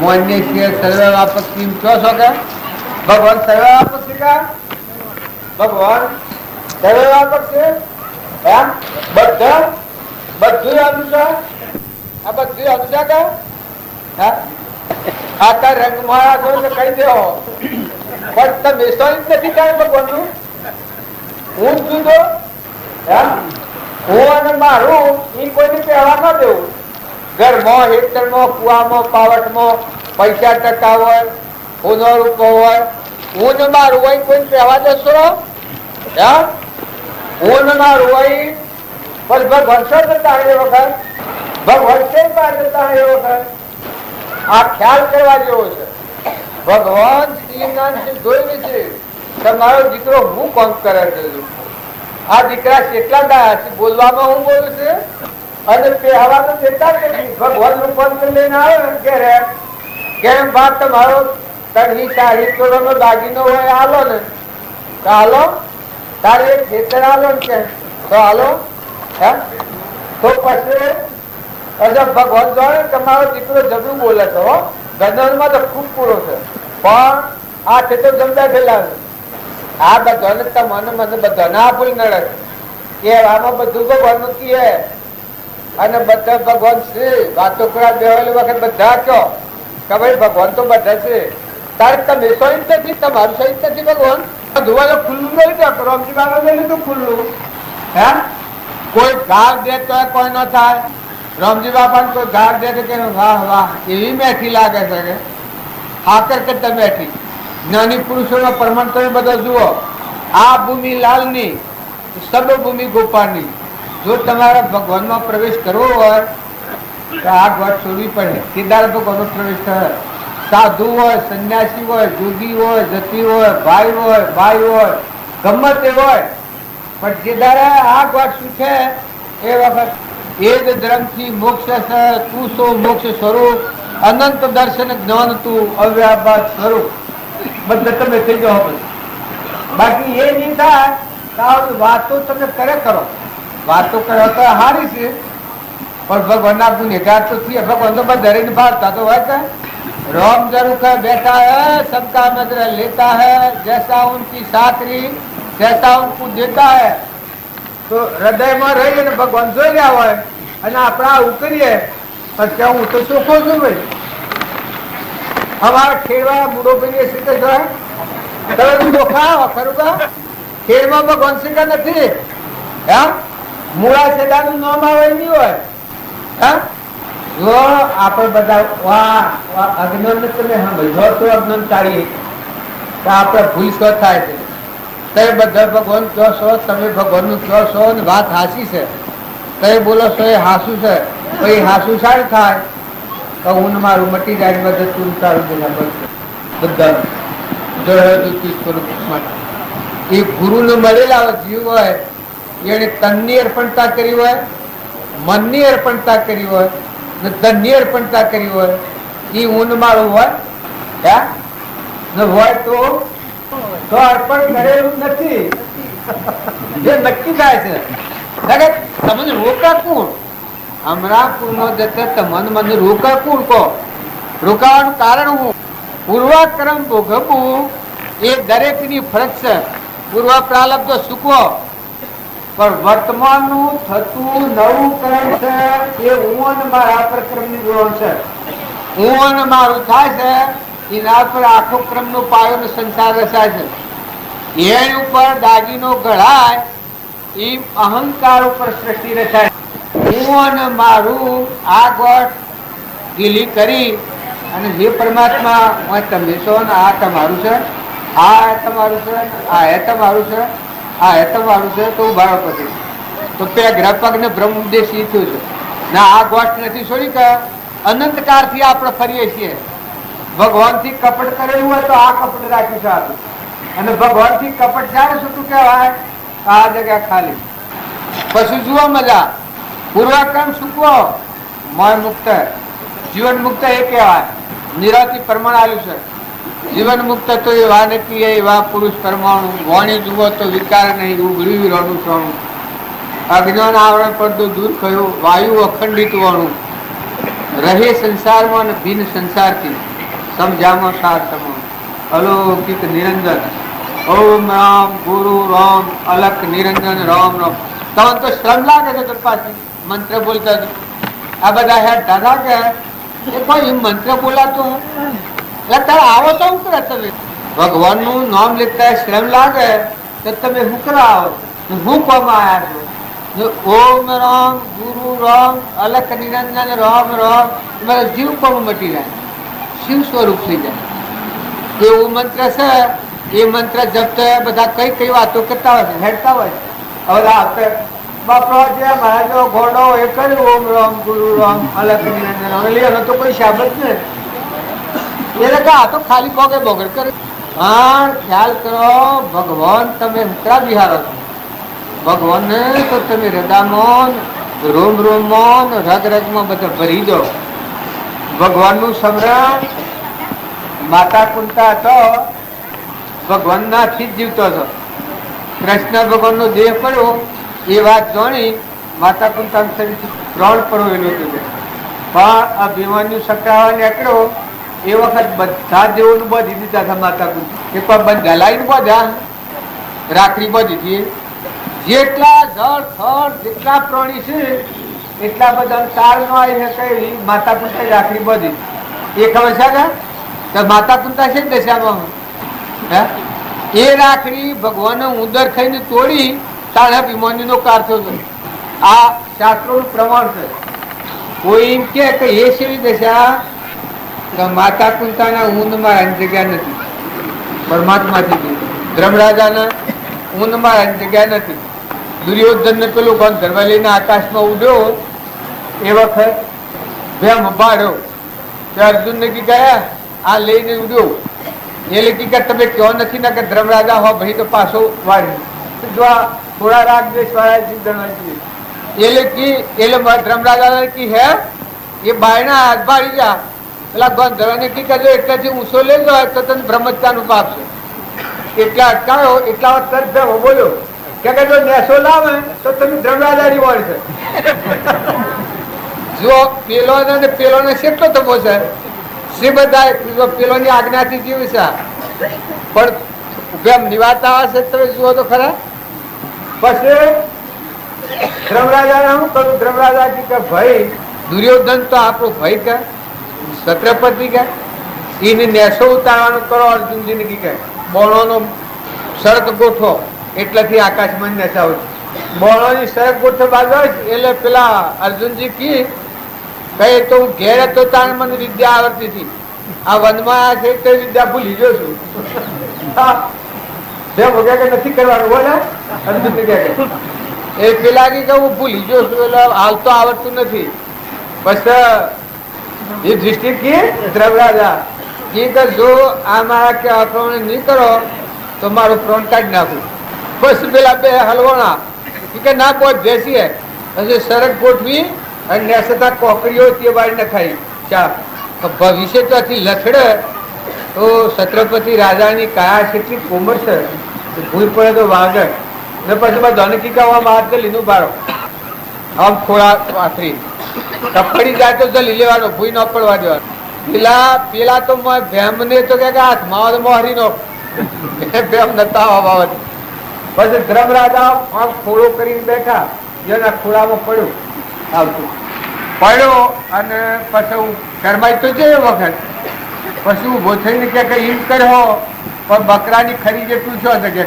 મોન્ય છીએ, સર્વે વ્યાપક કહો છો કે ભગવાન સર્વે વ્યાપક છે કે ભગવાન સર્વે વ્યાપક છે એમ બધા બધું અનુસાર આ બધું અનુસાર કે આતા રંગ મારા છો કહી દેવો પણ તમે સોઈ નથી કાંઈ ભગવાનનું હું જુદો હું અને મારું એ કોઈને કહેવા ન દેવું. ઘરમાં હેક્ટરમાં કુવામાં પાવટમાં પૈસા ટકા હોય, હોનો રૂપો હોય, હું ને મારું હોય કોઈ કહેવા દેશો? હું ને મારું હોય બસ ભગવાન છે જતા એ વખત ભગવાન છે બહાર જતા એ વખત આ ખ્યાલ કરવા જેવો છે. ભગવાન શ્રીનાથ જોઈને છે તમારો દીકરો હું કોમ કરે છે. આ દીકરા કેટલા ગયા છે બોલવામાં હું બોલું છે અને પહેવા તો દેતા ભગવાન નું કોમ લઈને આવે ઘેરે કેમ વાત તમારો તડવી સાડી તોડવાનો દાગીનો હોય હાલો ને તો હાલો, તારે એક ખેતર હાલો ને કે તો હાલો. તો પછી ભગવાન જાણે તમારો દીકરો જબરું બોલે છે. ગંધર્વમાં તો ખૂબ પૂરો છે પણ આ છે તો જમતા થયેલા આ બધાને તમને મને બધાને આ ભૂલ નડે કે આમાં બધું ભગવાનનું કહે અને બધા ભગવાન છે વાતો કરા બેવાલી વખત બધા કહો કે ભાઈ ભગવાન તો બધા છે. તારે તમે સહિત નથી, તમારું સહિત નથી ભગવાન. ધોવાલો ખુલ્લું નહીં તો રામજી બાબા લીધું ખુલ્લું. કોઈ ગાળ દે તો કોઈ ન થાય. રામજી બાપા ને કોઈ ગાળ દે તો કે વાહ વાહ એવી મેઠી લાગે છે કે આકર કરતા મેઠી. જ્ઞાની પુરુષોના પ્રમાણ તમે બધા જુઓ. આ ભૂમિ લાલની, સર્વભૂમિ ગોપાળની. જો તમારા ભગવાનમાં પ્રવેશ કરવો હોય તો આ વાત છોડવી પડે. કેદાર ભગવાનનો પ્રવેશ થાય. સાધુ હોય, સંન્યાસી હોય, જોગી હોય, જતી હોય, ભાઈ હોય, ભાઈ હોય, ગમે તે હોય પણ જે દાડા આ વાત શું છે એ વખત એ જ ધર્મથી મોક્ષ છે. તું સો મોક્ષ સ્વરૂપ અનંત દર્શન જ્ઞાન તું અવ્યાભાત સ્વરૂપ બધા તમે થઈ જાઓ. બાકી એ નહીં થાય તો વાતો તમે કરે કરો. વાતો કરો તો સારી છે, પણ ભગવાનના ગુનેગાર તો થયા. ભગવાન તો બધા દરેક ભાવતા તો હોય. राम जरूर कर बैठा है, सबका नजर लेता है, जैसा उनकी साकरी जैसा उनको देता है. તો હૃદયમાં રહીએ ને ભગવાન જોઈ રહ્યા હોય અને આપણે આવું કરીએ કે હું તો ચોખ્ખો છું ભાઈ. અમારા ખેડવા મૂળો કરીએ છીએ તો જોય તમે ચોખ્ખા ખરું કા? ખેડમાં ભગવાન શીખા નથી. મૂળા છેડાનું નામ આવે નહીં હોય. જો આપણે બધા અજ્ઞાન તમે સમજો તો અજ્ઞાન ટાળીએ તો આપણે ભૂલ શું થાય છે. તમે બધા ભગવાન કહો છો, તમે ભગવાનનું કહો છો ને વાત હાસી છે, તમે બોલો છો એ હાસું છે, તો એ હાસું સારું થાય તો હું મારું મટી જાય. બધા તું તારું બોલા બધા સ્વરૂપ માટે એ ગુરુને મળેલા જીવ હોય એને તનની અર્પણતા કરી હોય, મનની અર્પણતા કરી હોય ને ધનની અર્પણતા કરી હોય. એ ઊન મારું હોય હોય તો અર્પણ કરેલું નથી જે નક્કી થાય છે. તમને રોકા કોણ? હમણાં પૂર્ણ જતે તમને મને રોકા કોણ કહો? રોકાવાનું કારણ હું પૂર્વક્રમ ભોગવવું એ દરેકની ફરજ છે. પૂર્વ પ્રારબ્ધ સુખવો, પણ વર્તમાનનું થતું નવું કર્મ છે એ હું અને મારા પ્રક્રમની જોડ છે. હું અને મારું થાય છે એના પર આખો ક્રમનો પાયો સંસાર રચાય છે. એની ઉપર દાગીનો ઘડાય એ અહંકાર ઉપર સૃષ્ટિ રચાય. હું અને મારું આ ગોઠ ગીલી કરી અને જે પરમાત્મા તમે છો ને આ તમારું છે, આ તમારું છે, આ એ તમારું છે, આ એ તમારું છે, તો ઉભારો પછી તો પેઘરા પગ ને બ્રહ્મ ઉપદેશ થયું છે ના. આ ગોઠ નથી છોડી કે અનંતકાળ થી આપણે ફરીએ છીએ. ભગવાન થી કપટ કરેલું હોય તો આ કપટ રાખ્યું છે આપણે, અને ભગવાન થી કપટ જ્યારે શું કહેવાય? આ જગ્યા ખાલી. પછી જુઓ મજા. પૂર્વક્રમ સુખવો મોય મુક્ત, જીવન મુક્ત એ કહેવાય. નિરાથી પ્રમાણ આવ્યું છે. જીવન મુક્ત તો એવા નથી એવા પુરુષ પરમાણુ. વાણી જુઓ તો વિકાર નહીં, ઉઘડ્યું રોનું સોનું. અજ્ઞાન આવરણ પડતું દૂર થયું, વાયુ અખંડિત વાણું. રહે સંસારમાં અને ભિન્ન સંસારથી સમજામાં સાર તમામ. અલૌકિક નિરંજન ઓમ રામ ગુરુ રામ અલખ નિરંજન રામ રામ. તમને તો શ્રમ લાગે છે પાછી મંત્ર બોલતા. આ બધા હેડ દાદા કે કોઈ મંત્ર બોલાતો તારે આવો તો શું કરે? તમે ભગવાન નું નામ લેતા શ્રમ લાગે તો તમે શું કરવા આવો? હું કોમાં આવ્યા છો? ઓમ રામ ગુરુ રામ અલખ નિરંજન રામ રામ. તમારા જીવ કોમ મટી જાય, શિવ સ્વરૂપ થઈ જાય. એવું મંત્ર છે. એ મંત્ર જપતા બધા કઈ કઈ વાતો કરતા હોય છે, હેડતા હોય છે. હવે બાપા જે મહારાજો ઘોડો એ કર્યું ઓમ રામ ગુરુ રામ અલખ નિરંજન, તો કોઈ શાબત ને એટલે કે આ તો ખાલી બોગે બોગડ કરે. પણ ખ્યાલ કરો ભગવાન તમે ઉતરા બિહારો છો. ભગવાન ને તો તમે હૃદયમાં રોમ રોમમાં રગ રગમાં બધા ભરી દો. ભગવાન નું સ્મરણ. માતા કુંતા હતો ભગવાન ના થી જ જીવતો હતો. કૃષ્ણ ભગવાન નો દેહ પડ્યો એ વાત જાણી માતા કુંતા પ્રાણ પડેલું હતું. પણ અભિમાન્યુ સકરાવા નીકળ્યો એ વખત બધા દેવોનું બાંધી દીધા હતા. માતા કુંતા એક વાર બધા લાઈન બાંધ્યા, રાખડી બાંધી હતી. જેટલા જળ થળ જેટલા પ્રાણી છે એટલા બધા તાર નો આવી શકે માતા કુંતા રાખડી બાંધી. એ ખબર છે કે માતા કુંતા છે દશામાં એ રાખડી ભગવાન ઉંદર ખાઈને તોડી તારે અભિમાન્યુ નો કાર થયો છે. આ શાસ્ત્રો નું પ્રમાણ છે. કોઈ એમ કે એ સેવી દશા માતા કુંતાના ઊંધમાં જગ્યા નથી, પરમાત્માથી. ધર્મરાજાના ઊંધમાં જગ્યા નથી. દુર્યોધન ને પેલું કોણ ધરવા લઈને આકાશમાં ઉડ્યો એ વખત ભેમ ભાડ્યો અર્જુન ને કી ગયા આ લઈને ઉડ્યો. એ લખી કે તમે કયો નથી ને કે ધર્મરાજા હો ભાઈ તો પાછો વાળી થોડા રાગ દેશ વાળા એ લખી એટલે ધર્મરાજા કી હે એ બાયના હાથ ભાડી જા પેલા ગંધર્વ ને કી કરજો એટલાથી ઊંચો લેજો તો તને બ્રહ્મત્યા નું પાપ છે. એટલા અટકાયો એટલા તરફ બોલ્યો કે જો નેસો લાવે તો તમે ધર્મરાજા રિવોર્ડ છે. જો પેલો ને પેલો ને કેટલો તપો છે, શ્રી બધા પેલોની આજ્ઞાથી જીવ છે, પણ જેમ નિવાતા હશે તમે જુઓ તો ખરા. પછી ધર્મરાજા શું કરું? ધર્મરાજા કે ભાઈ દુર્યોધન તો આપણો ભાઈ કે છત્રપતિ કે એને નેસો ઉતારવાનું કરો. અર્જુનજીને કે બોણોનો સડક ગોઠવો એટલાથી આકાશમાં નેસાવ. બોણોની સડક ગોઠવ બાજુ એટલે પેલા અર્જુનજી કહે તો હું ઘેર હતો તાણ મને વિદ્યા આવડતી હતી, આ વનમાં છે તે વિદ્યા ભૂલી ગયો છું. નથી કરવાનું બોલે અર્જુન એ પેલા કે હું ભૂલી ગયો છું એટલે હાલ તો આવડતું નથી. પછી એ દૃષ્ટિ કે ધર્મરાજા કે જો આ મારા કે આક્રમણ નહીં કરો તો મારું પ્રોણ કાઢી નાખું. બસ પેલા બે હલવાણા કે ના કોઈ બેસી પછી સરક ગોઠવી અને નેસતા કોકરીઓ તે વાળી નખાઈ. ચા ભવિષ્ય ત્યાંથી લથડે તો છત્રપતિ રાજાની કાયા કેટલી કોમર છે, ભૂલ પડે તો વાગે ને પછી ધનકી કહેવામાં હાથ લીધું બારો આમ ખોળા પાથરી પડી જાય તો જલી લેવાનો, ભૂઈ ન પડવા દેવાનો. પેલા તો ભેમને તો કે હાથમાં મોહરી નો ભેમ નતા બાબત. પછી ધર્મરાજા આમ ખોળો કરીને બેઠા, જેના ખોળામાં પડ્યું આવતું પડ્યો અને પછી હું શરમાઈ તો છે એ વખત. પછી ઉભો થઈને કે ઈમ કર્યો પણ બકરાની ખરી જેટલું છો કે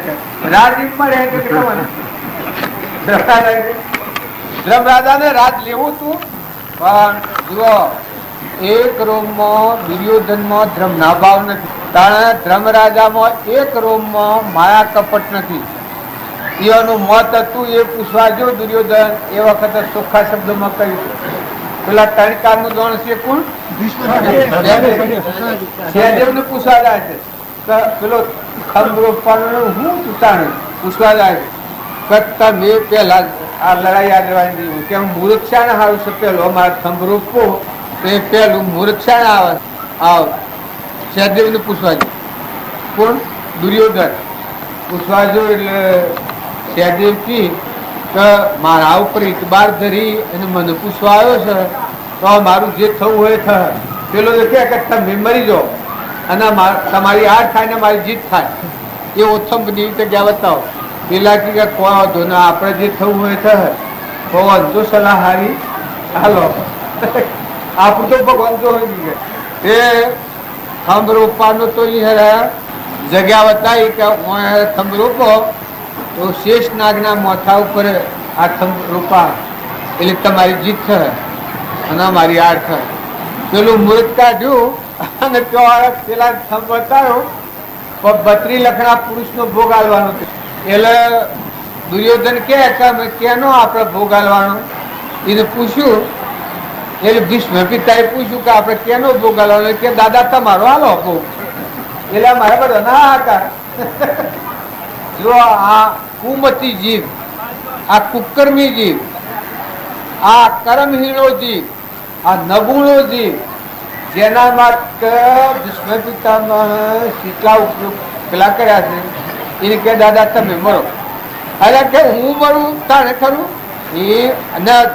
રાજદીપમાં રહે તો ધર્મરાજા ને રાજ લેવું હતું. પણ જુઓ એક રોમમાં દુર્યોધનમાં ધર્મ ના ભાવ નથી, કારણ ધર્મરાજામાં એક રોમમાં માયા કપટ નથી. એનું મત હતું એ પૂછવા જો દુર્યોધન એ વખતે ચોખ્ખા શબ્દોમાં કહ્યું. પેલા તણકાર નું ગણ છે કોણ? સહદેવ ને પૂછવા જાય છે. પેલો હું પૂછવા જાય છે તમે પેલા આ લડાઈ યાદ રહેવાની કે મૂર્છા ને સારું છે. પેલો અમારા થંભ રોપવો તો એ પેલું મૂર્છા ને આવે સહદેવ ને પૂછવા જાય. કોણ? દુર્યોધન પૂછવા જો એટલે સહદેવ કી મારા ઉપર ઇતબાર ધરી અને મને પૂછવા આવ્યો છે તો મારું જે થવું હોય થાય. પેલો કે તમે મરી જાઓ અને તમારી હાર થાય ને મારી જીત થાય એ ઓછમ રીતે ગયા બતાવો. પેલા કે કોઈ વાંધો ના, આપણે જે થવું હોય થાય તો વાંધો સલાહ હારી હાલો આપણું તો ભગવાન તો હોય એ થંભ રોપવાનો તો જગ્યા બતાવી કે થંભ રોપો તો શેષ નાગના મોથા ઉપર આ થંભ રોપા એટલે તમારી જીત થાય અને અમારી હાર થાય. પેલું મૃત કાઢ્યું અને પેલા થંભ બતાવ્યો 32 લખના પુરુષનો ભોગ આલવાનો. એટલે દુર્યોધન કે કેનો આપણે ભોગ આલવાનો એને પૂછ્યું. એટલે ભીષ્મ પિતાએ પૂછ્યું કે આપણે કેનો ભોગ આલવાનો? કે દાદા તમારો હાલો ભોગ. એટલે મારા બધા ના આકાર જો આ કુમતી જીવ, આ કુકર્મી જીવ, આ કર્મહીણો જીવ, આ નબૂળો જીવ જેના માટે ભીષ્મ પિતામાં કેટલા ઉપયોગ પેલા કર્યા છે એને કે દાદા તમે મરો. અરે કે હું મરું તાણે ખરું એ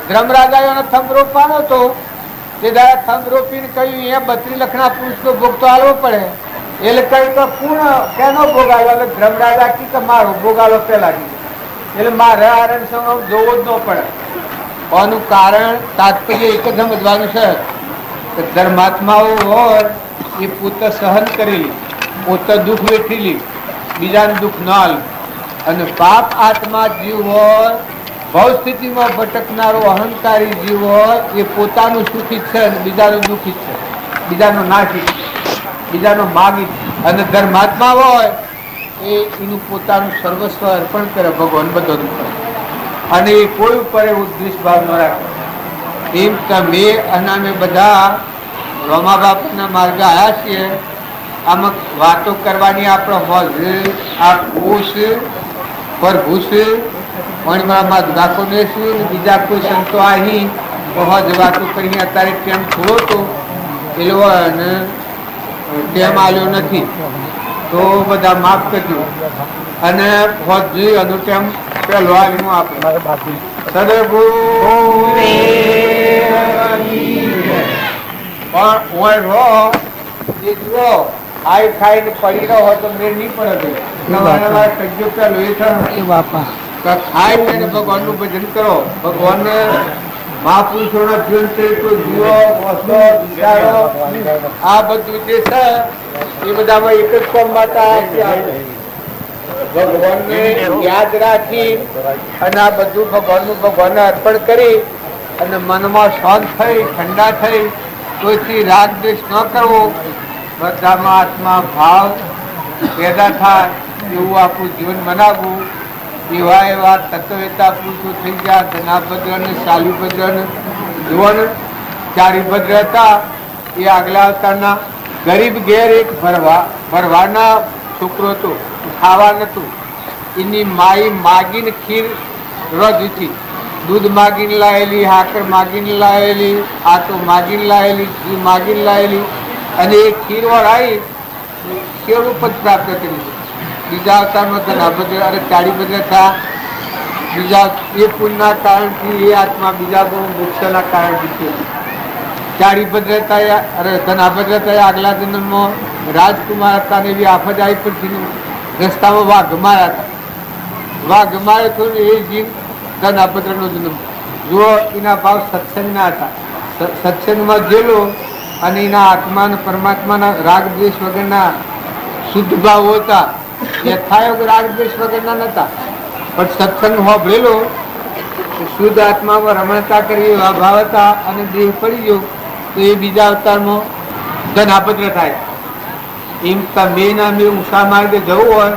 ધર્મરાજાનો થંભ રોપવાનો હતો તે દાદા થંભ રોપીને કહ્યું એ 32 લખના પુરુષનો ભોગ તો આલવો પડે. એટલે કહ્યું તો કોણ કેનો ભોગ આવ્યો? એટલે ધર્મરાજા કે મારો ભોગ આલો પેલા. એટલે મારે આરણ સંગ જોવો જ ન પડે. આનું કારણ તાત્પર્ય એક જ સમજવાનું છે કે ધર્માત્માઓ હોય એ પોતે સહન કરેલી, પોતે દુઃખ વેઠેલી, બીજાને દુઃખ ન આલ. અને પાપ આત્મા જીવ હોય, ભવ સ્થિતિમાં ભટકનારો અહંકારી જીવ હોય એ પોતાનું સુખી છે અને બીજાનું દુઃખી છે, બીજાનો નાશી, બીજાનો માગી. અને ધર્માત્મા હોય એ એનું પોતાનું સર્વસ્વ અર્પણ કરે ભગવાન બધું અને એ કોઈ ઉપર એવો દ્વેષ ભાવ ન રાખે. એમ તમે અને અમે બધા રોમા બાપના માર્ગે આવ્યા છીએ. આમાં વાતો કરવાની આપણે હોલ આ કોષ પરભૂષ મણિમામાં દાખોને છું બીજા કોઈ સંતો અહીં હોજ વાતો કરીને અત્યારે ટેમ થોડો તો એ લોકો અને ટેમ આવ્યો નથી તો બધા માફ કરજો અને હોજ જોઈ એનો ટેમ પેલો આલિમો આપણે સદગુરુ પણ ઓય રો એ જુઓ ખાઈ ખાઈને પડી રહ્યો તો મેળ નહીં પડે નવા કજ્જો પેલો એ થાય બાપા ખાઈને ભગવાનનું ભજન કરો. ભગવાનને મહાપુરુષોના જીવન ચરિત્રો જુઓ, વાંચો, વિચારો. આ બધું જે છે એ બધામાં એક જ કોમ માતા ભગવાનને યાદ રાખી અને આ બધું ભગવાનને અર્પણ કરી અને મનમાં શાંત થઈ ઠંડા થઈ કોઈથી રાગ દ્વેષ ન કરવો, બધામાં આત્મા ભાવ પેદા થાય એવું આપણું જીવન બનાવવું. એવા એવા તત્વવેતા પુરુષો થઈ ગયા. ધનાભદ્ર ને શાલીભદ્ર ને જુવન ચારીભદ્ર હતા. એ આગલા અવતારના ગરીબ ઘેર એક ભરવાના છોકરો હતો, ખાવા નતું. એની માઈ માગીને ખીર રોજથી દૂધ માગીને લાવેલી, હાકર માગીને લાવેલી, આટો માગીને લાવેલી, ઘી માગીને લાવેલી અને એ ખીર વળાવી કેળું પદ પ્રાપ્ત કરી. બીજા અવતારમાં ધનાભદ્ર અરે ચારીભદ્ર હતા. બીજા એ પુણ્યના કારણથી એ આત્મા બીજા બહુ મોક્ષના કારણથી ચારીભદ્ર હતા. અરે ધનાભદ્ર હતા. આગલા જન્મમાં રાજકુમાર હતા ને એવી આફત આવી પડતી રસ્તામાં વાઘ માર્યા હતા. વાઘ મારે તો એ જીવ ધનાભદ્રનો જન્મ. જુઓ એના ભાવ સત્સંગના હતા. સત્સંગમાં ગયેલો અને એના આત્મા પરમાત્માના રાગ દ્વેષ વગરના શુદ્ધ ભાવ હતા. યથાયોગ રાગ દ્વેષ વગરના નતા, પણ સત્સંગ હોભળેલો શુદ્ધ આત્મામાં રમણતા કરી એવા ભાવ હતા અને દેહ પડી ગયો તો એ બીજા અવતારમાં ધનાભદ્ર થાય. એમ તમે ના મેં ઉષા માર્ગે જવું હોય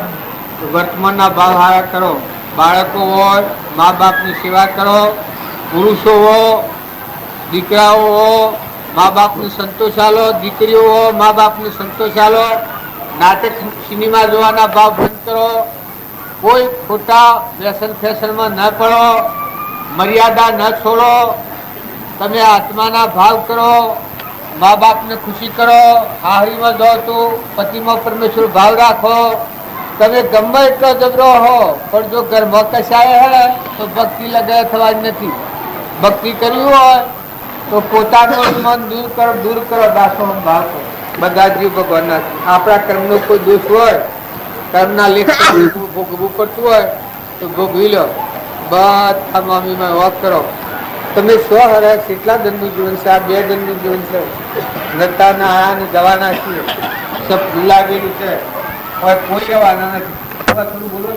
તો વર્તમાનના ભાવ હારા કરો. બાળકો હોય મા બાપની સેવા કરો, પુરુષો હો દીકરાઓ હો મા બાપને સંતોષ આલો, દીકરીઓ હો મા બાપને સંતોષ આલો. નાટક સિનેમા જોવાના ભાવ બંધ કરો. કોઈ ખોટા વ્યસન ફેશનમાં ન પડો, મર્યાદા ન છોડો. તમે આત્માના ભાવ કરો, મા બાપને ખુશી કરો. હાહરીમાં જાઓ તો પતિમાં પરમેશ્વર ભાવ રાખો. તમે ગમે એટલો જબરો હો પણ જો ઘરમાં કસાય હે તો ભક્તિ લગાય થવાની નથી. ભક્તિ કરવી હોય તો પોતાનું મન દૂર કરો દાસો ભાવ કરો. બધા જીવ ભગવાનના. આપણા કર્મનો કોઈ દોષ હોય, કર્મના લેખ ભોગવવું પડતું હોય તો ભોગવી લો. બધા મામીમાં વોક કરો. તમે 100 વર્ષ કેટલા દંડનું જીવન છે? આ 2 દંડનું જીવન છે. નતા ના ને જવાના છીએ, સબ ભૂલા ગયેલું છે. હવે કોઈ જવાના નથી. થોડું બોલો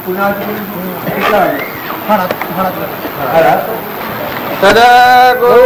પુના કેટલા વાગે? સદગુરુ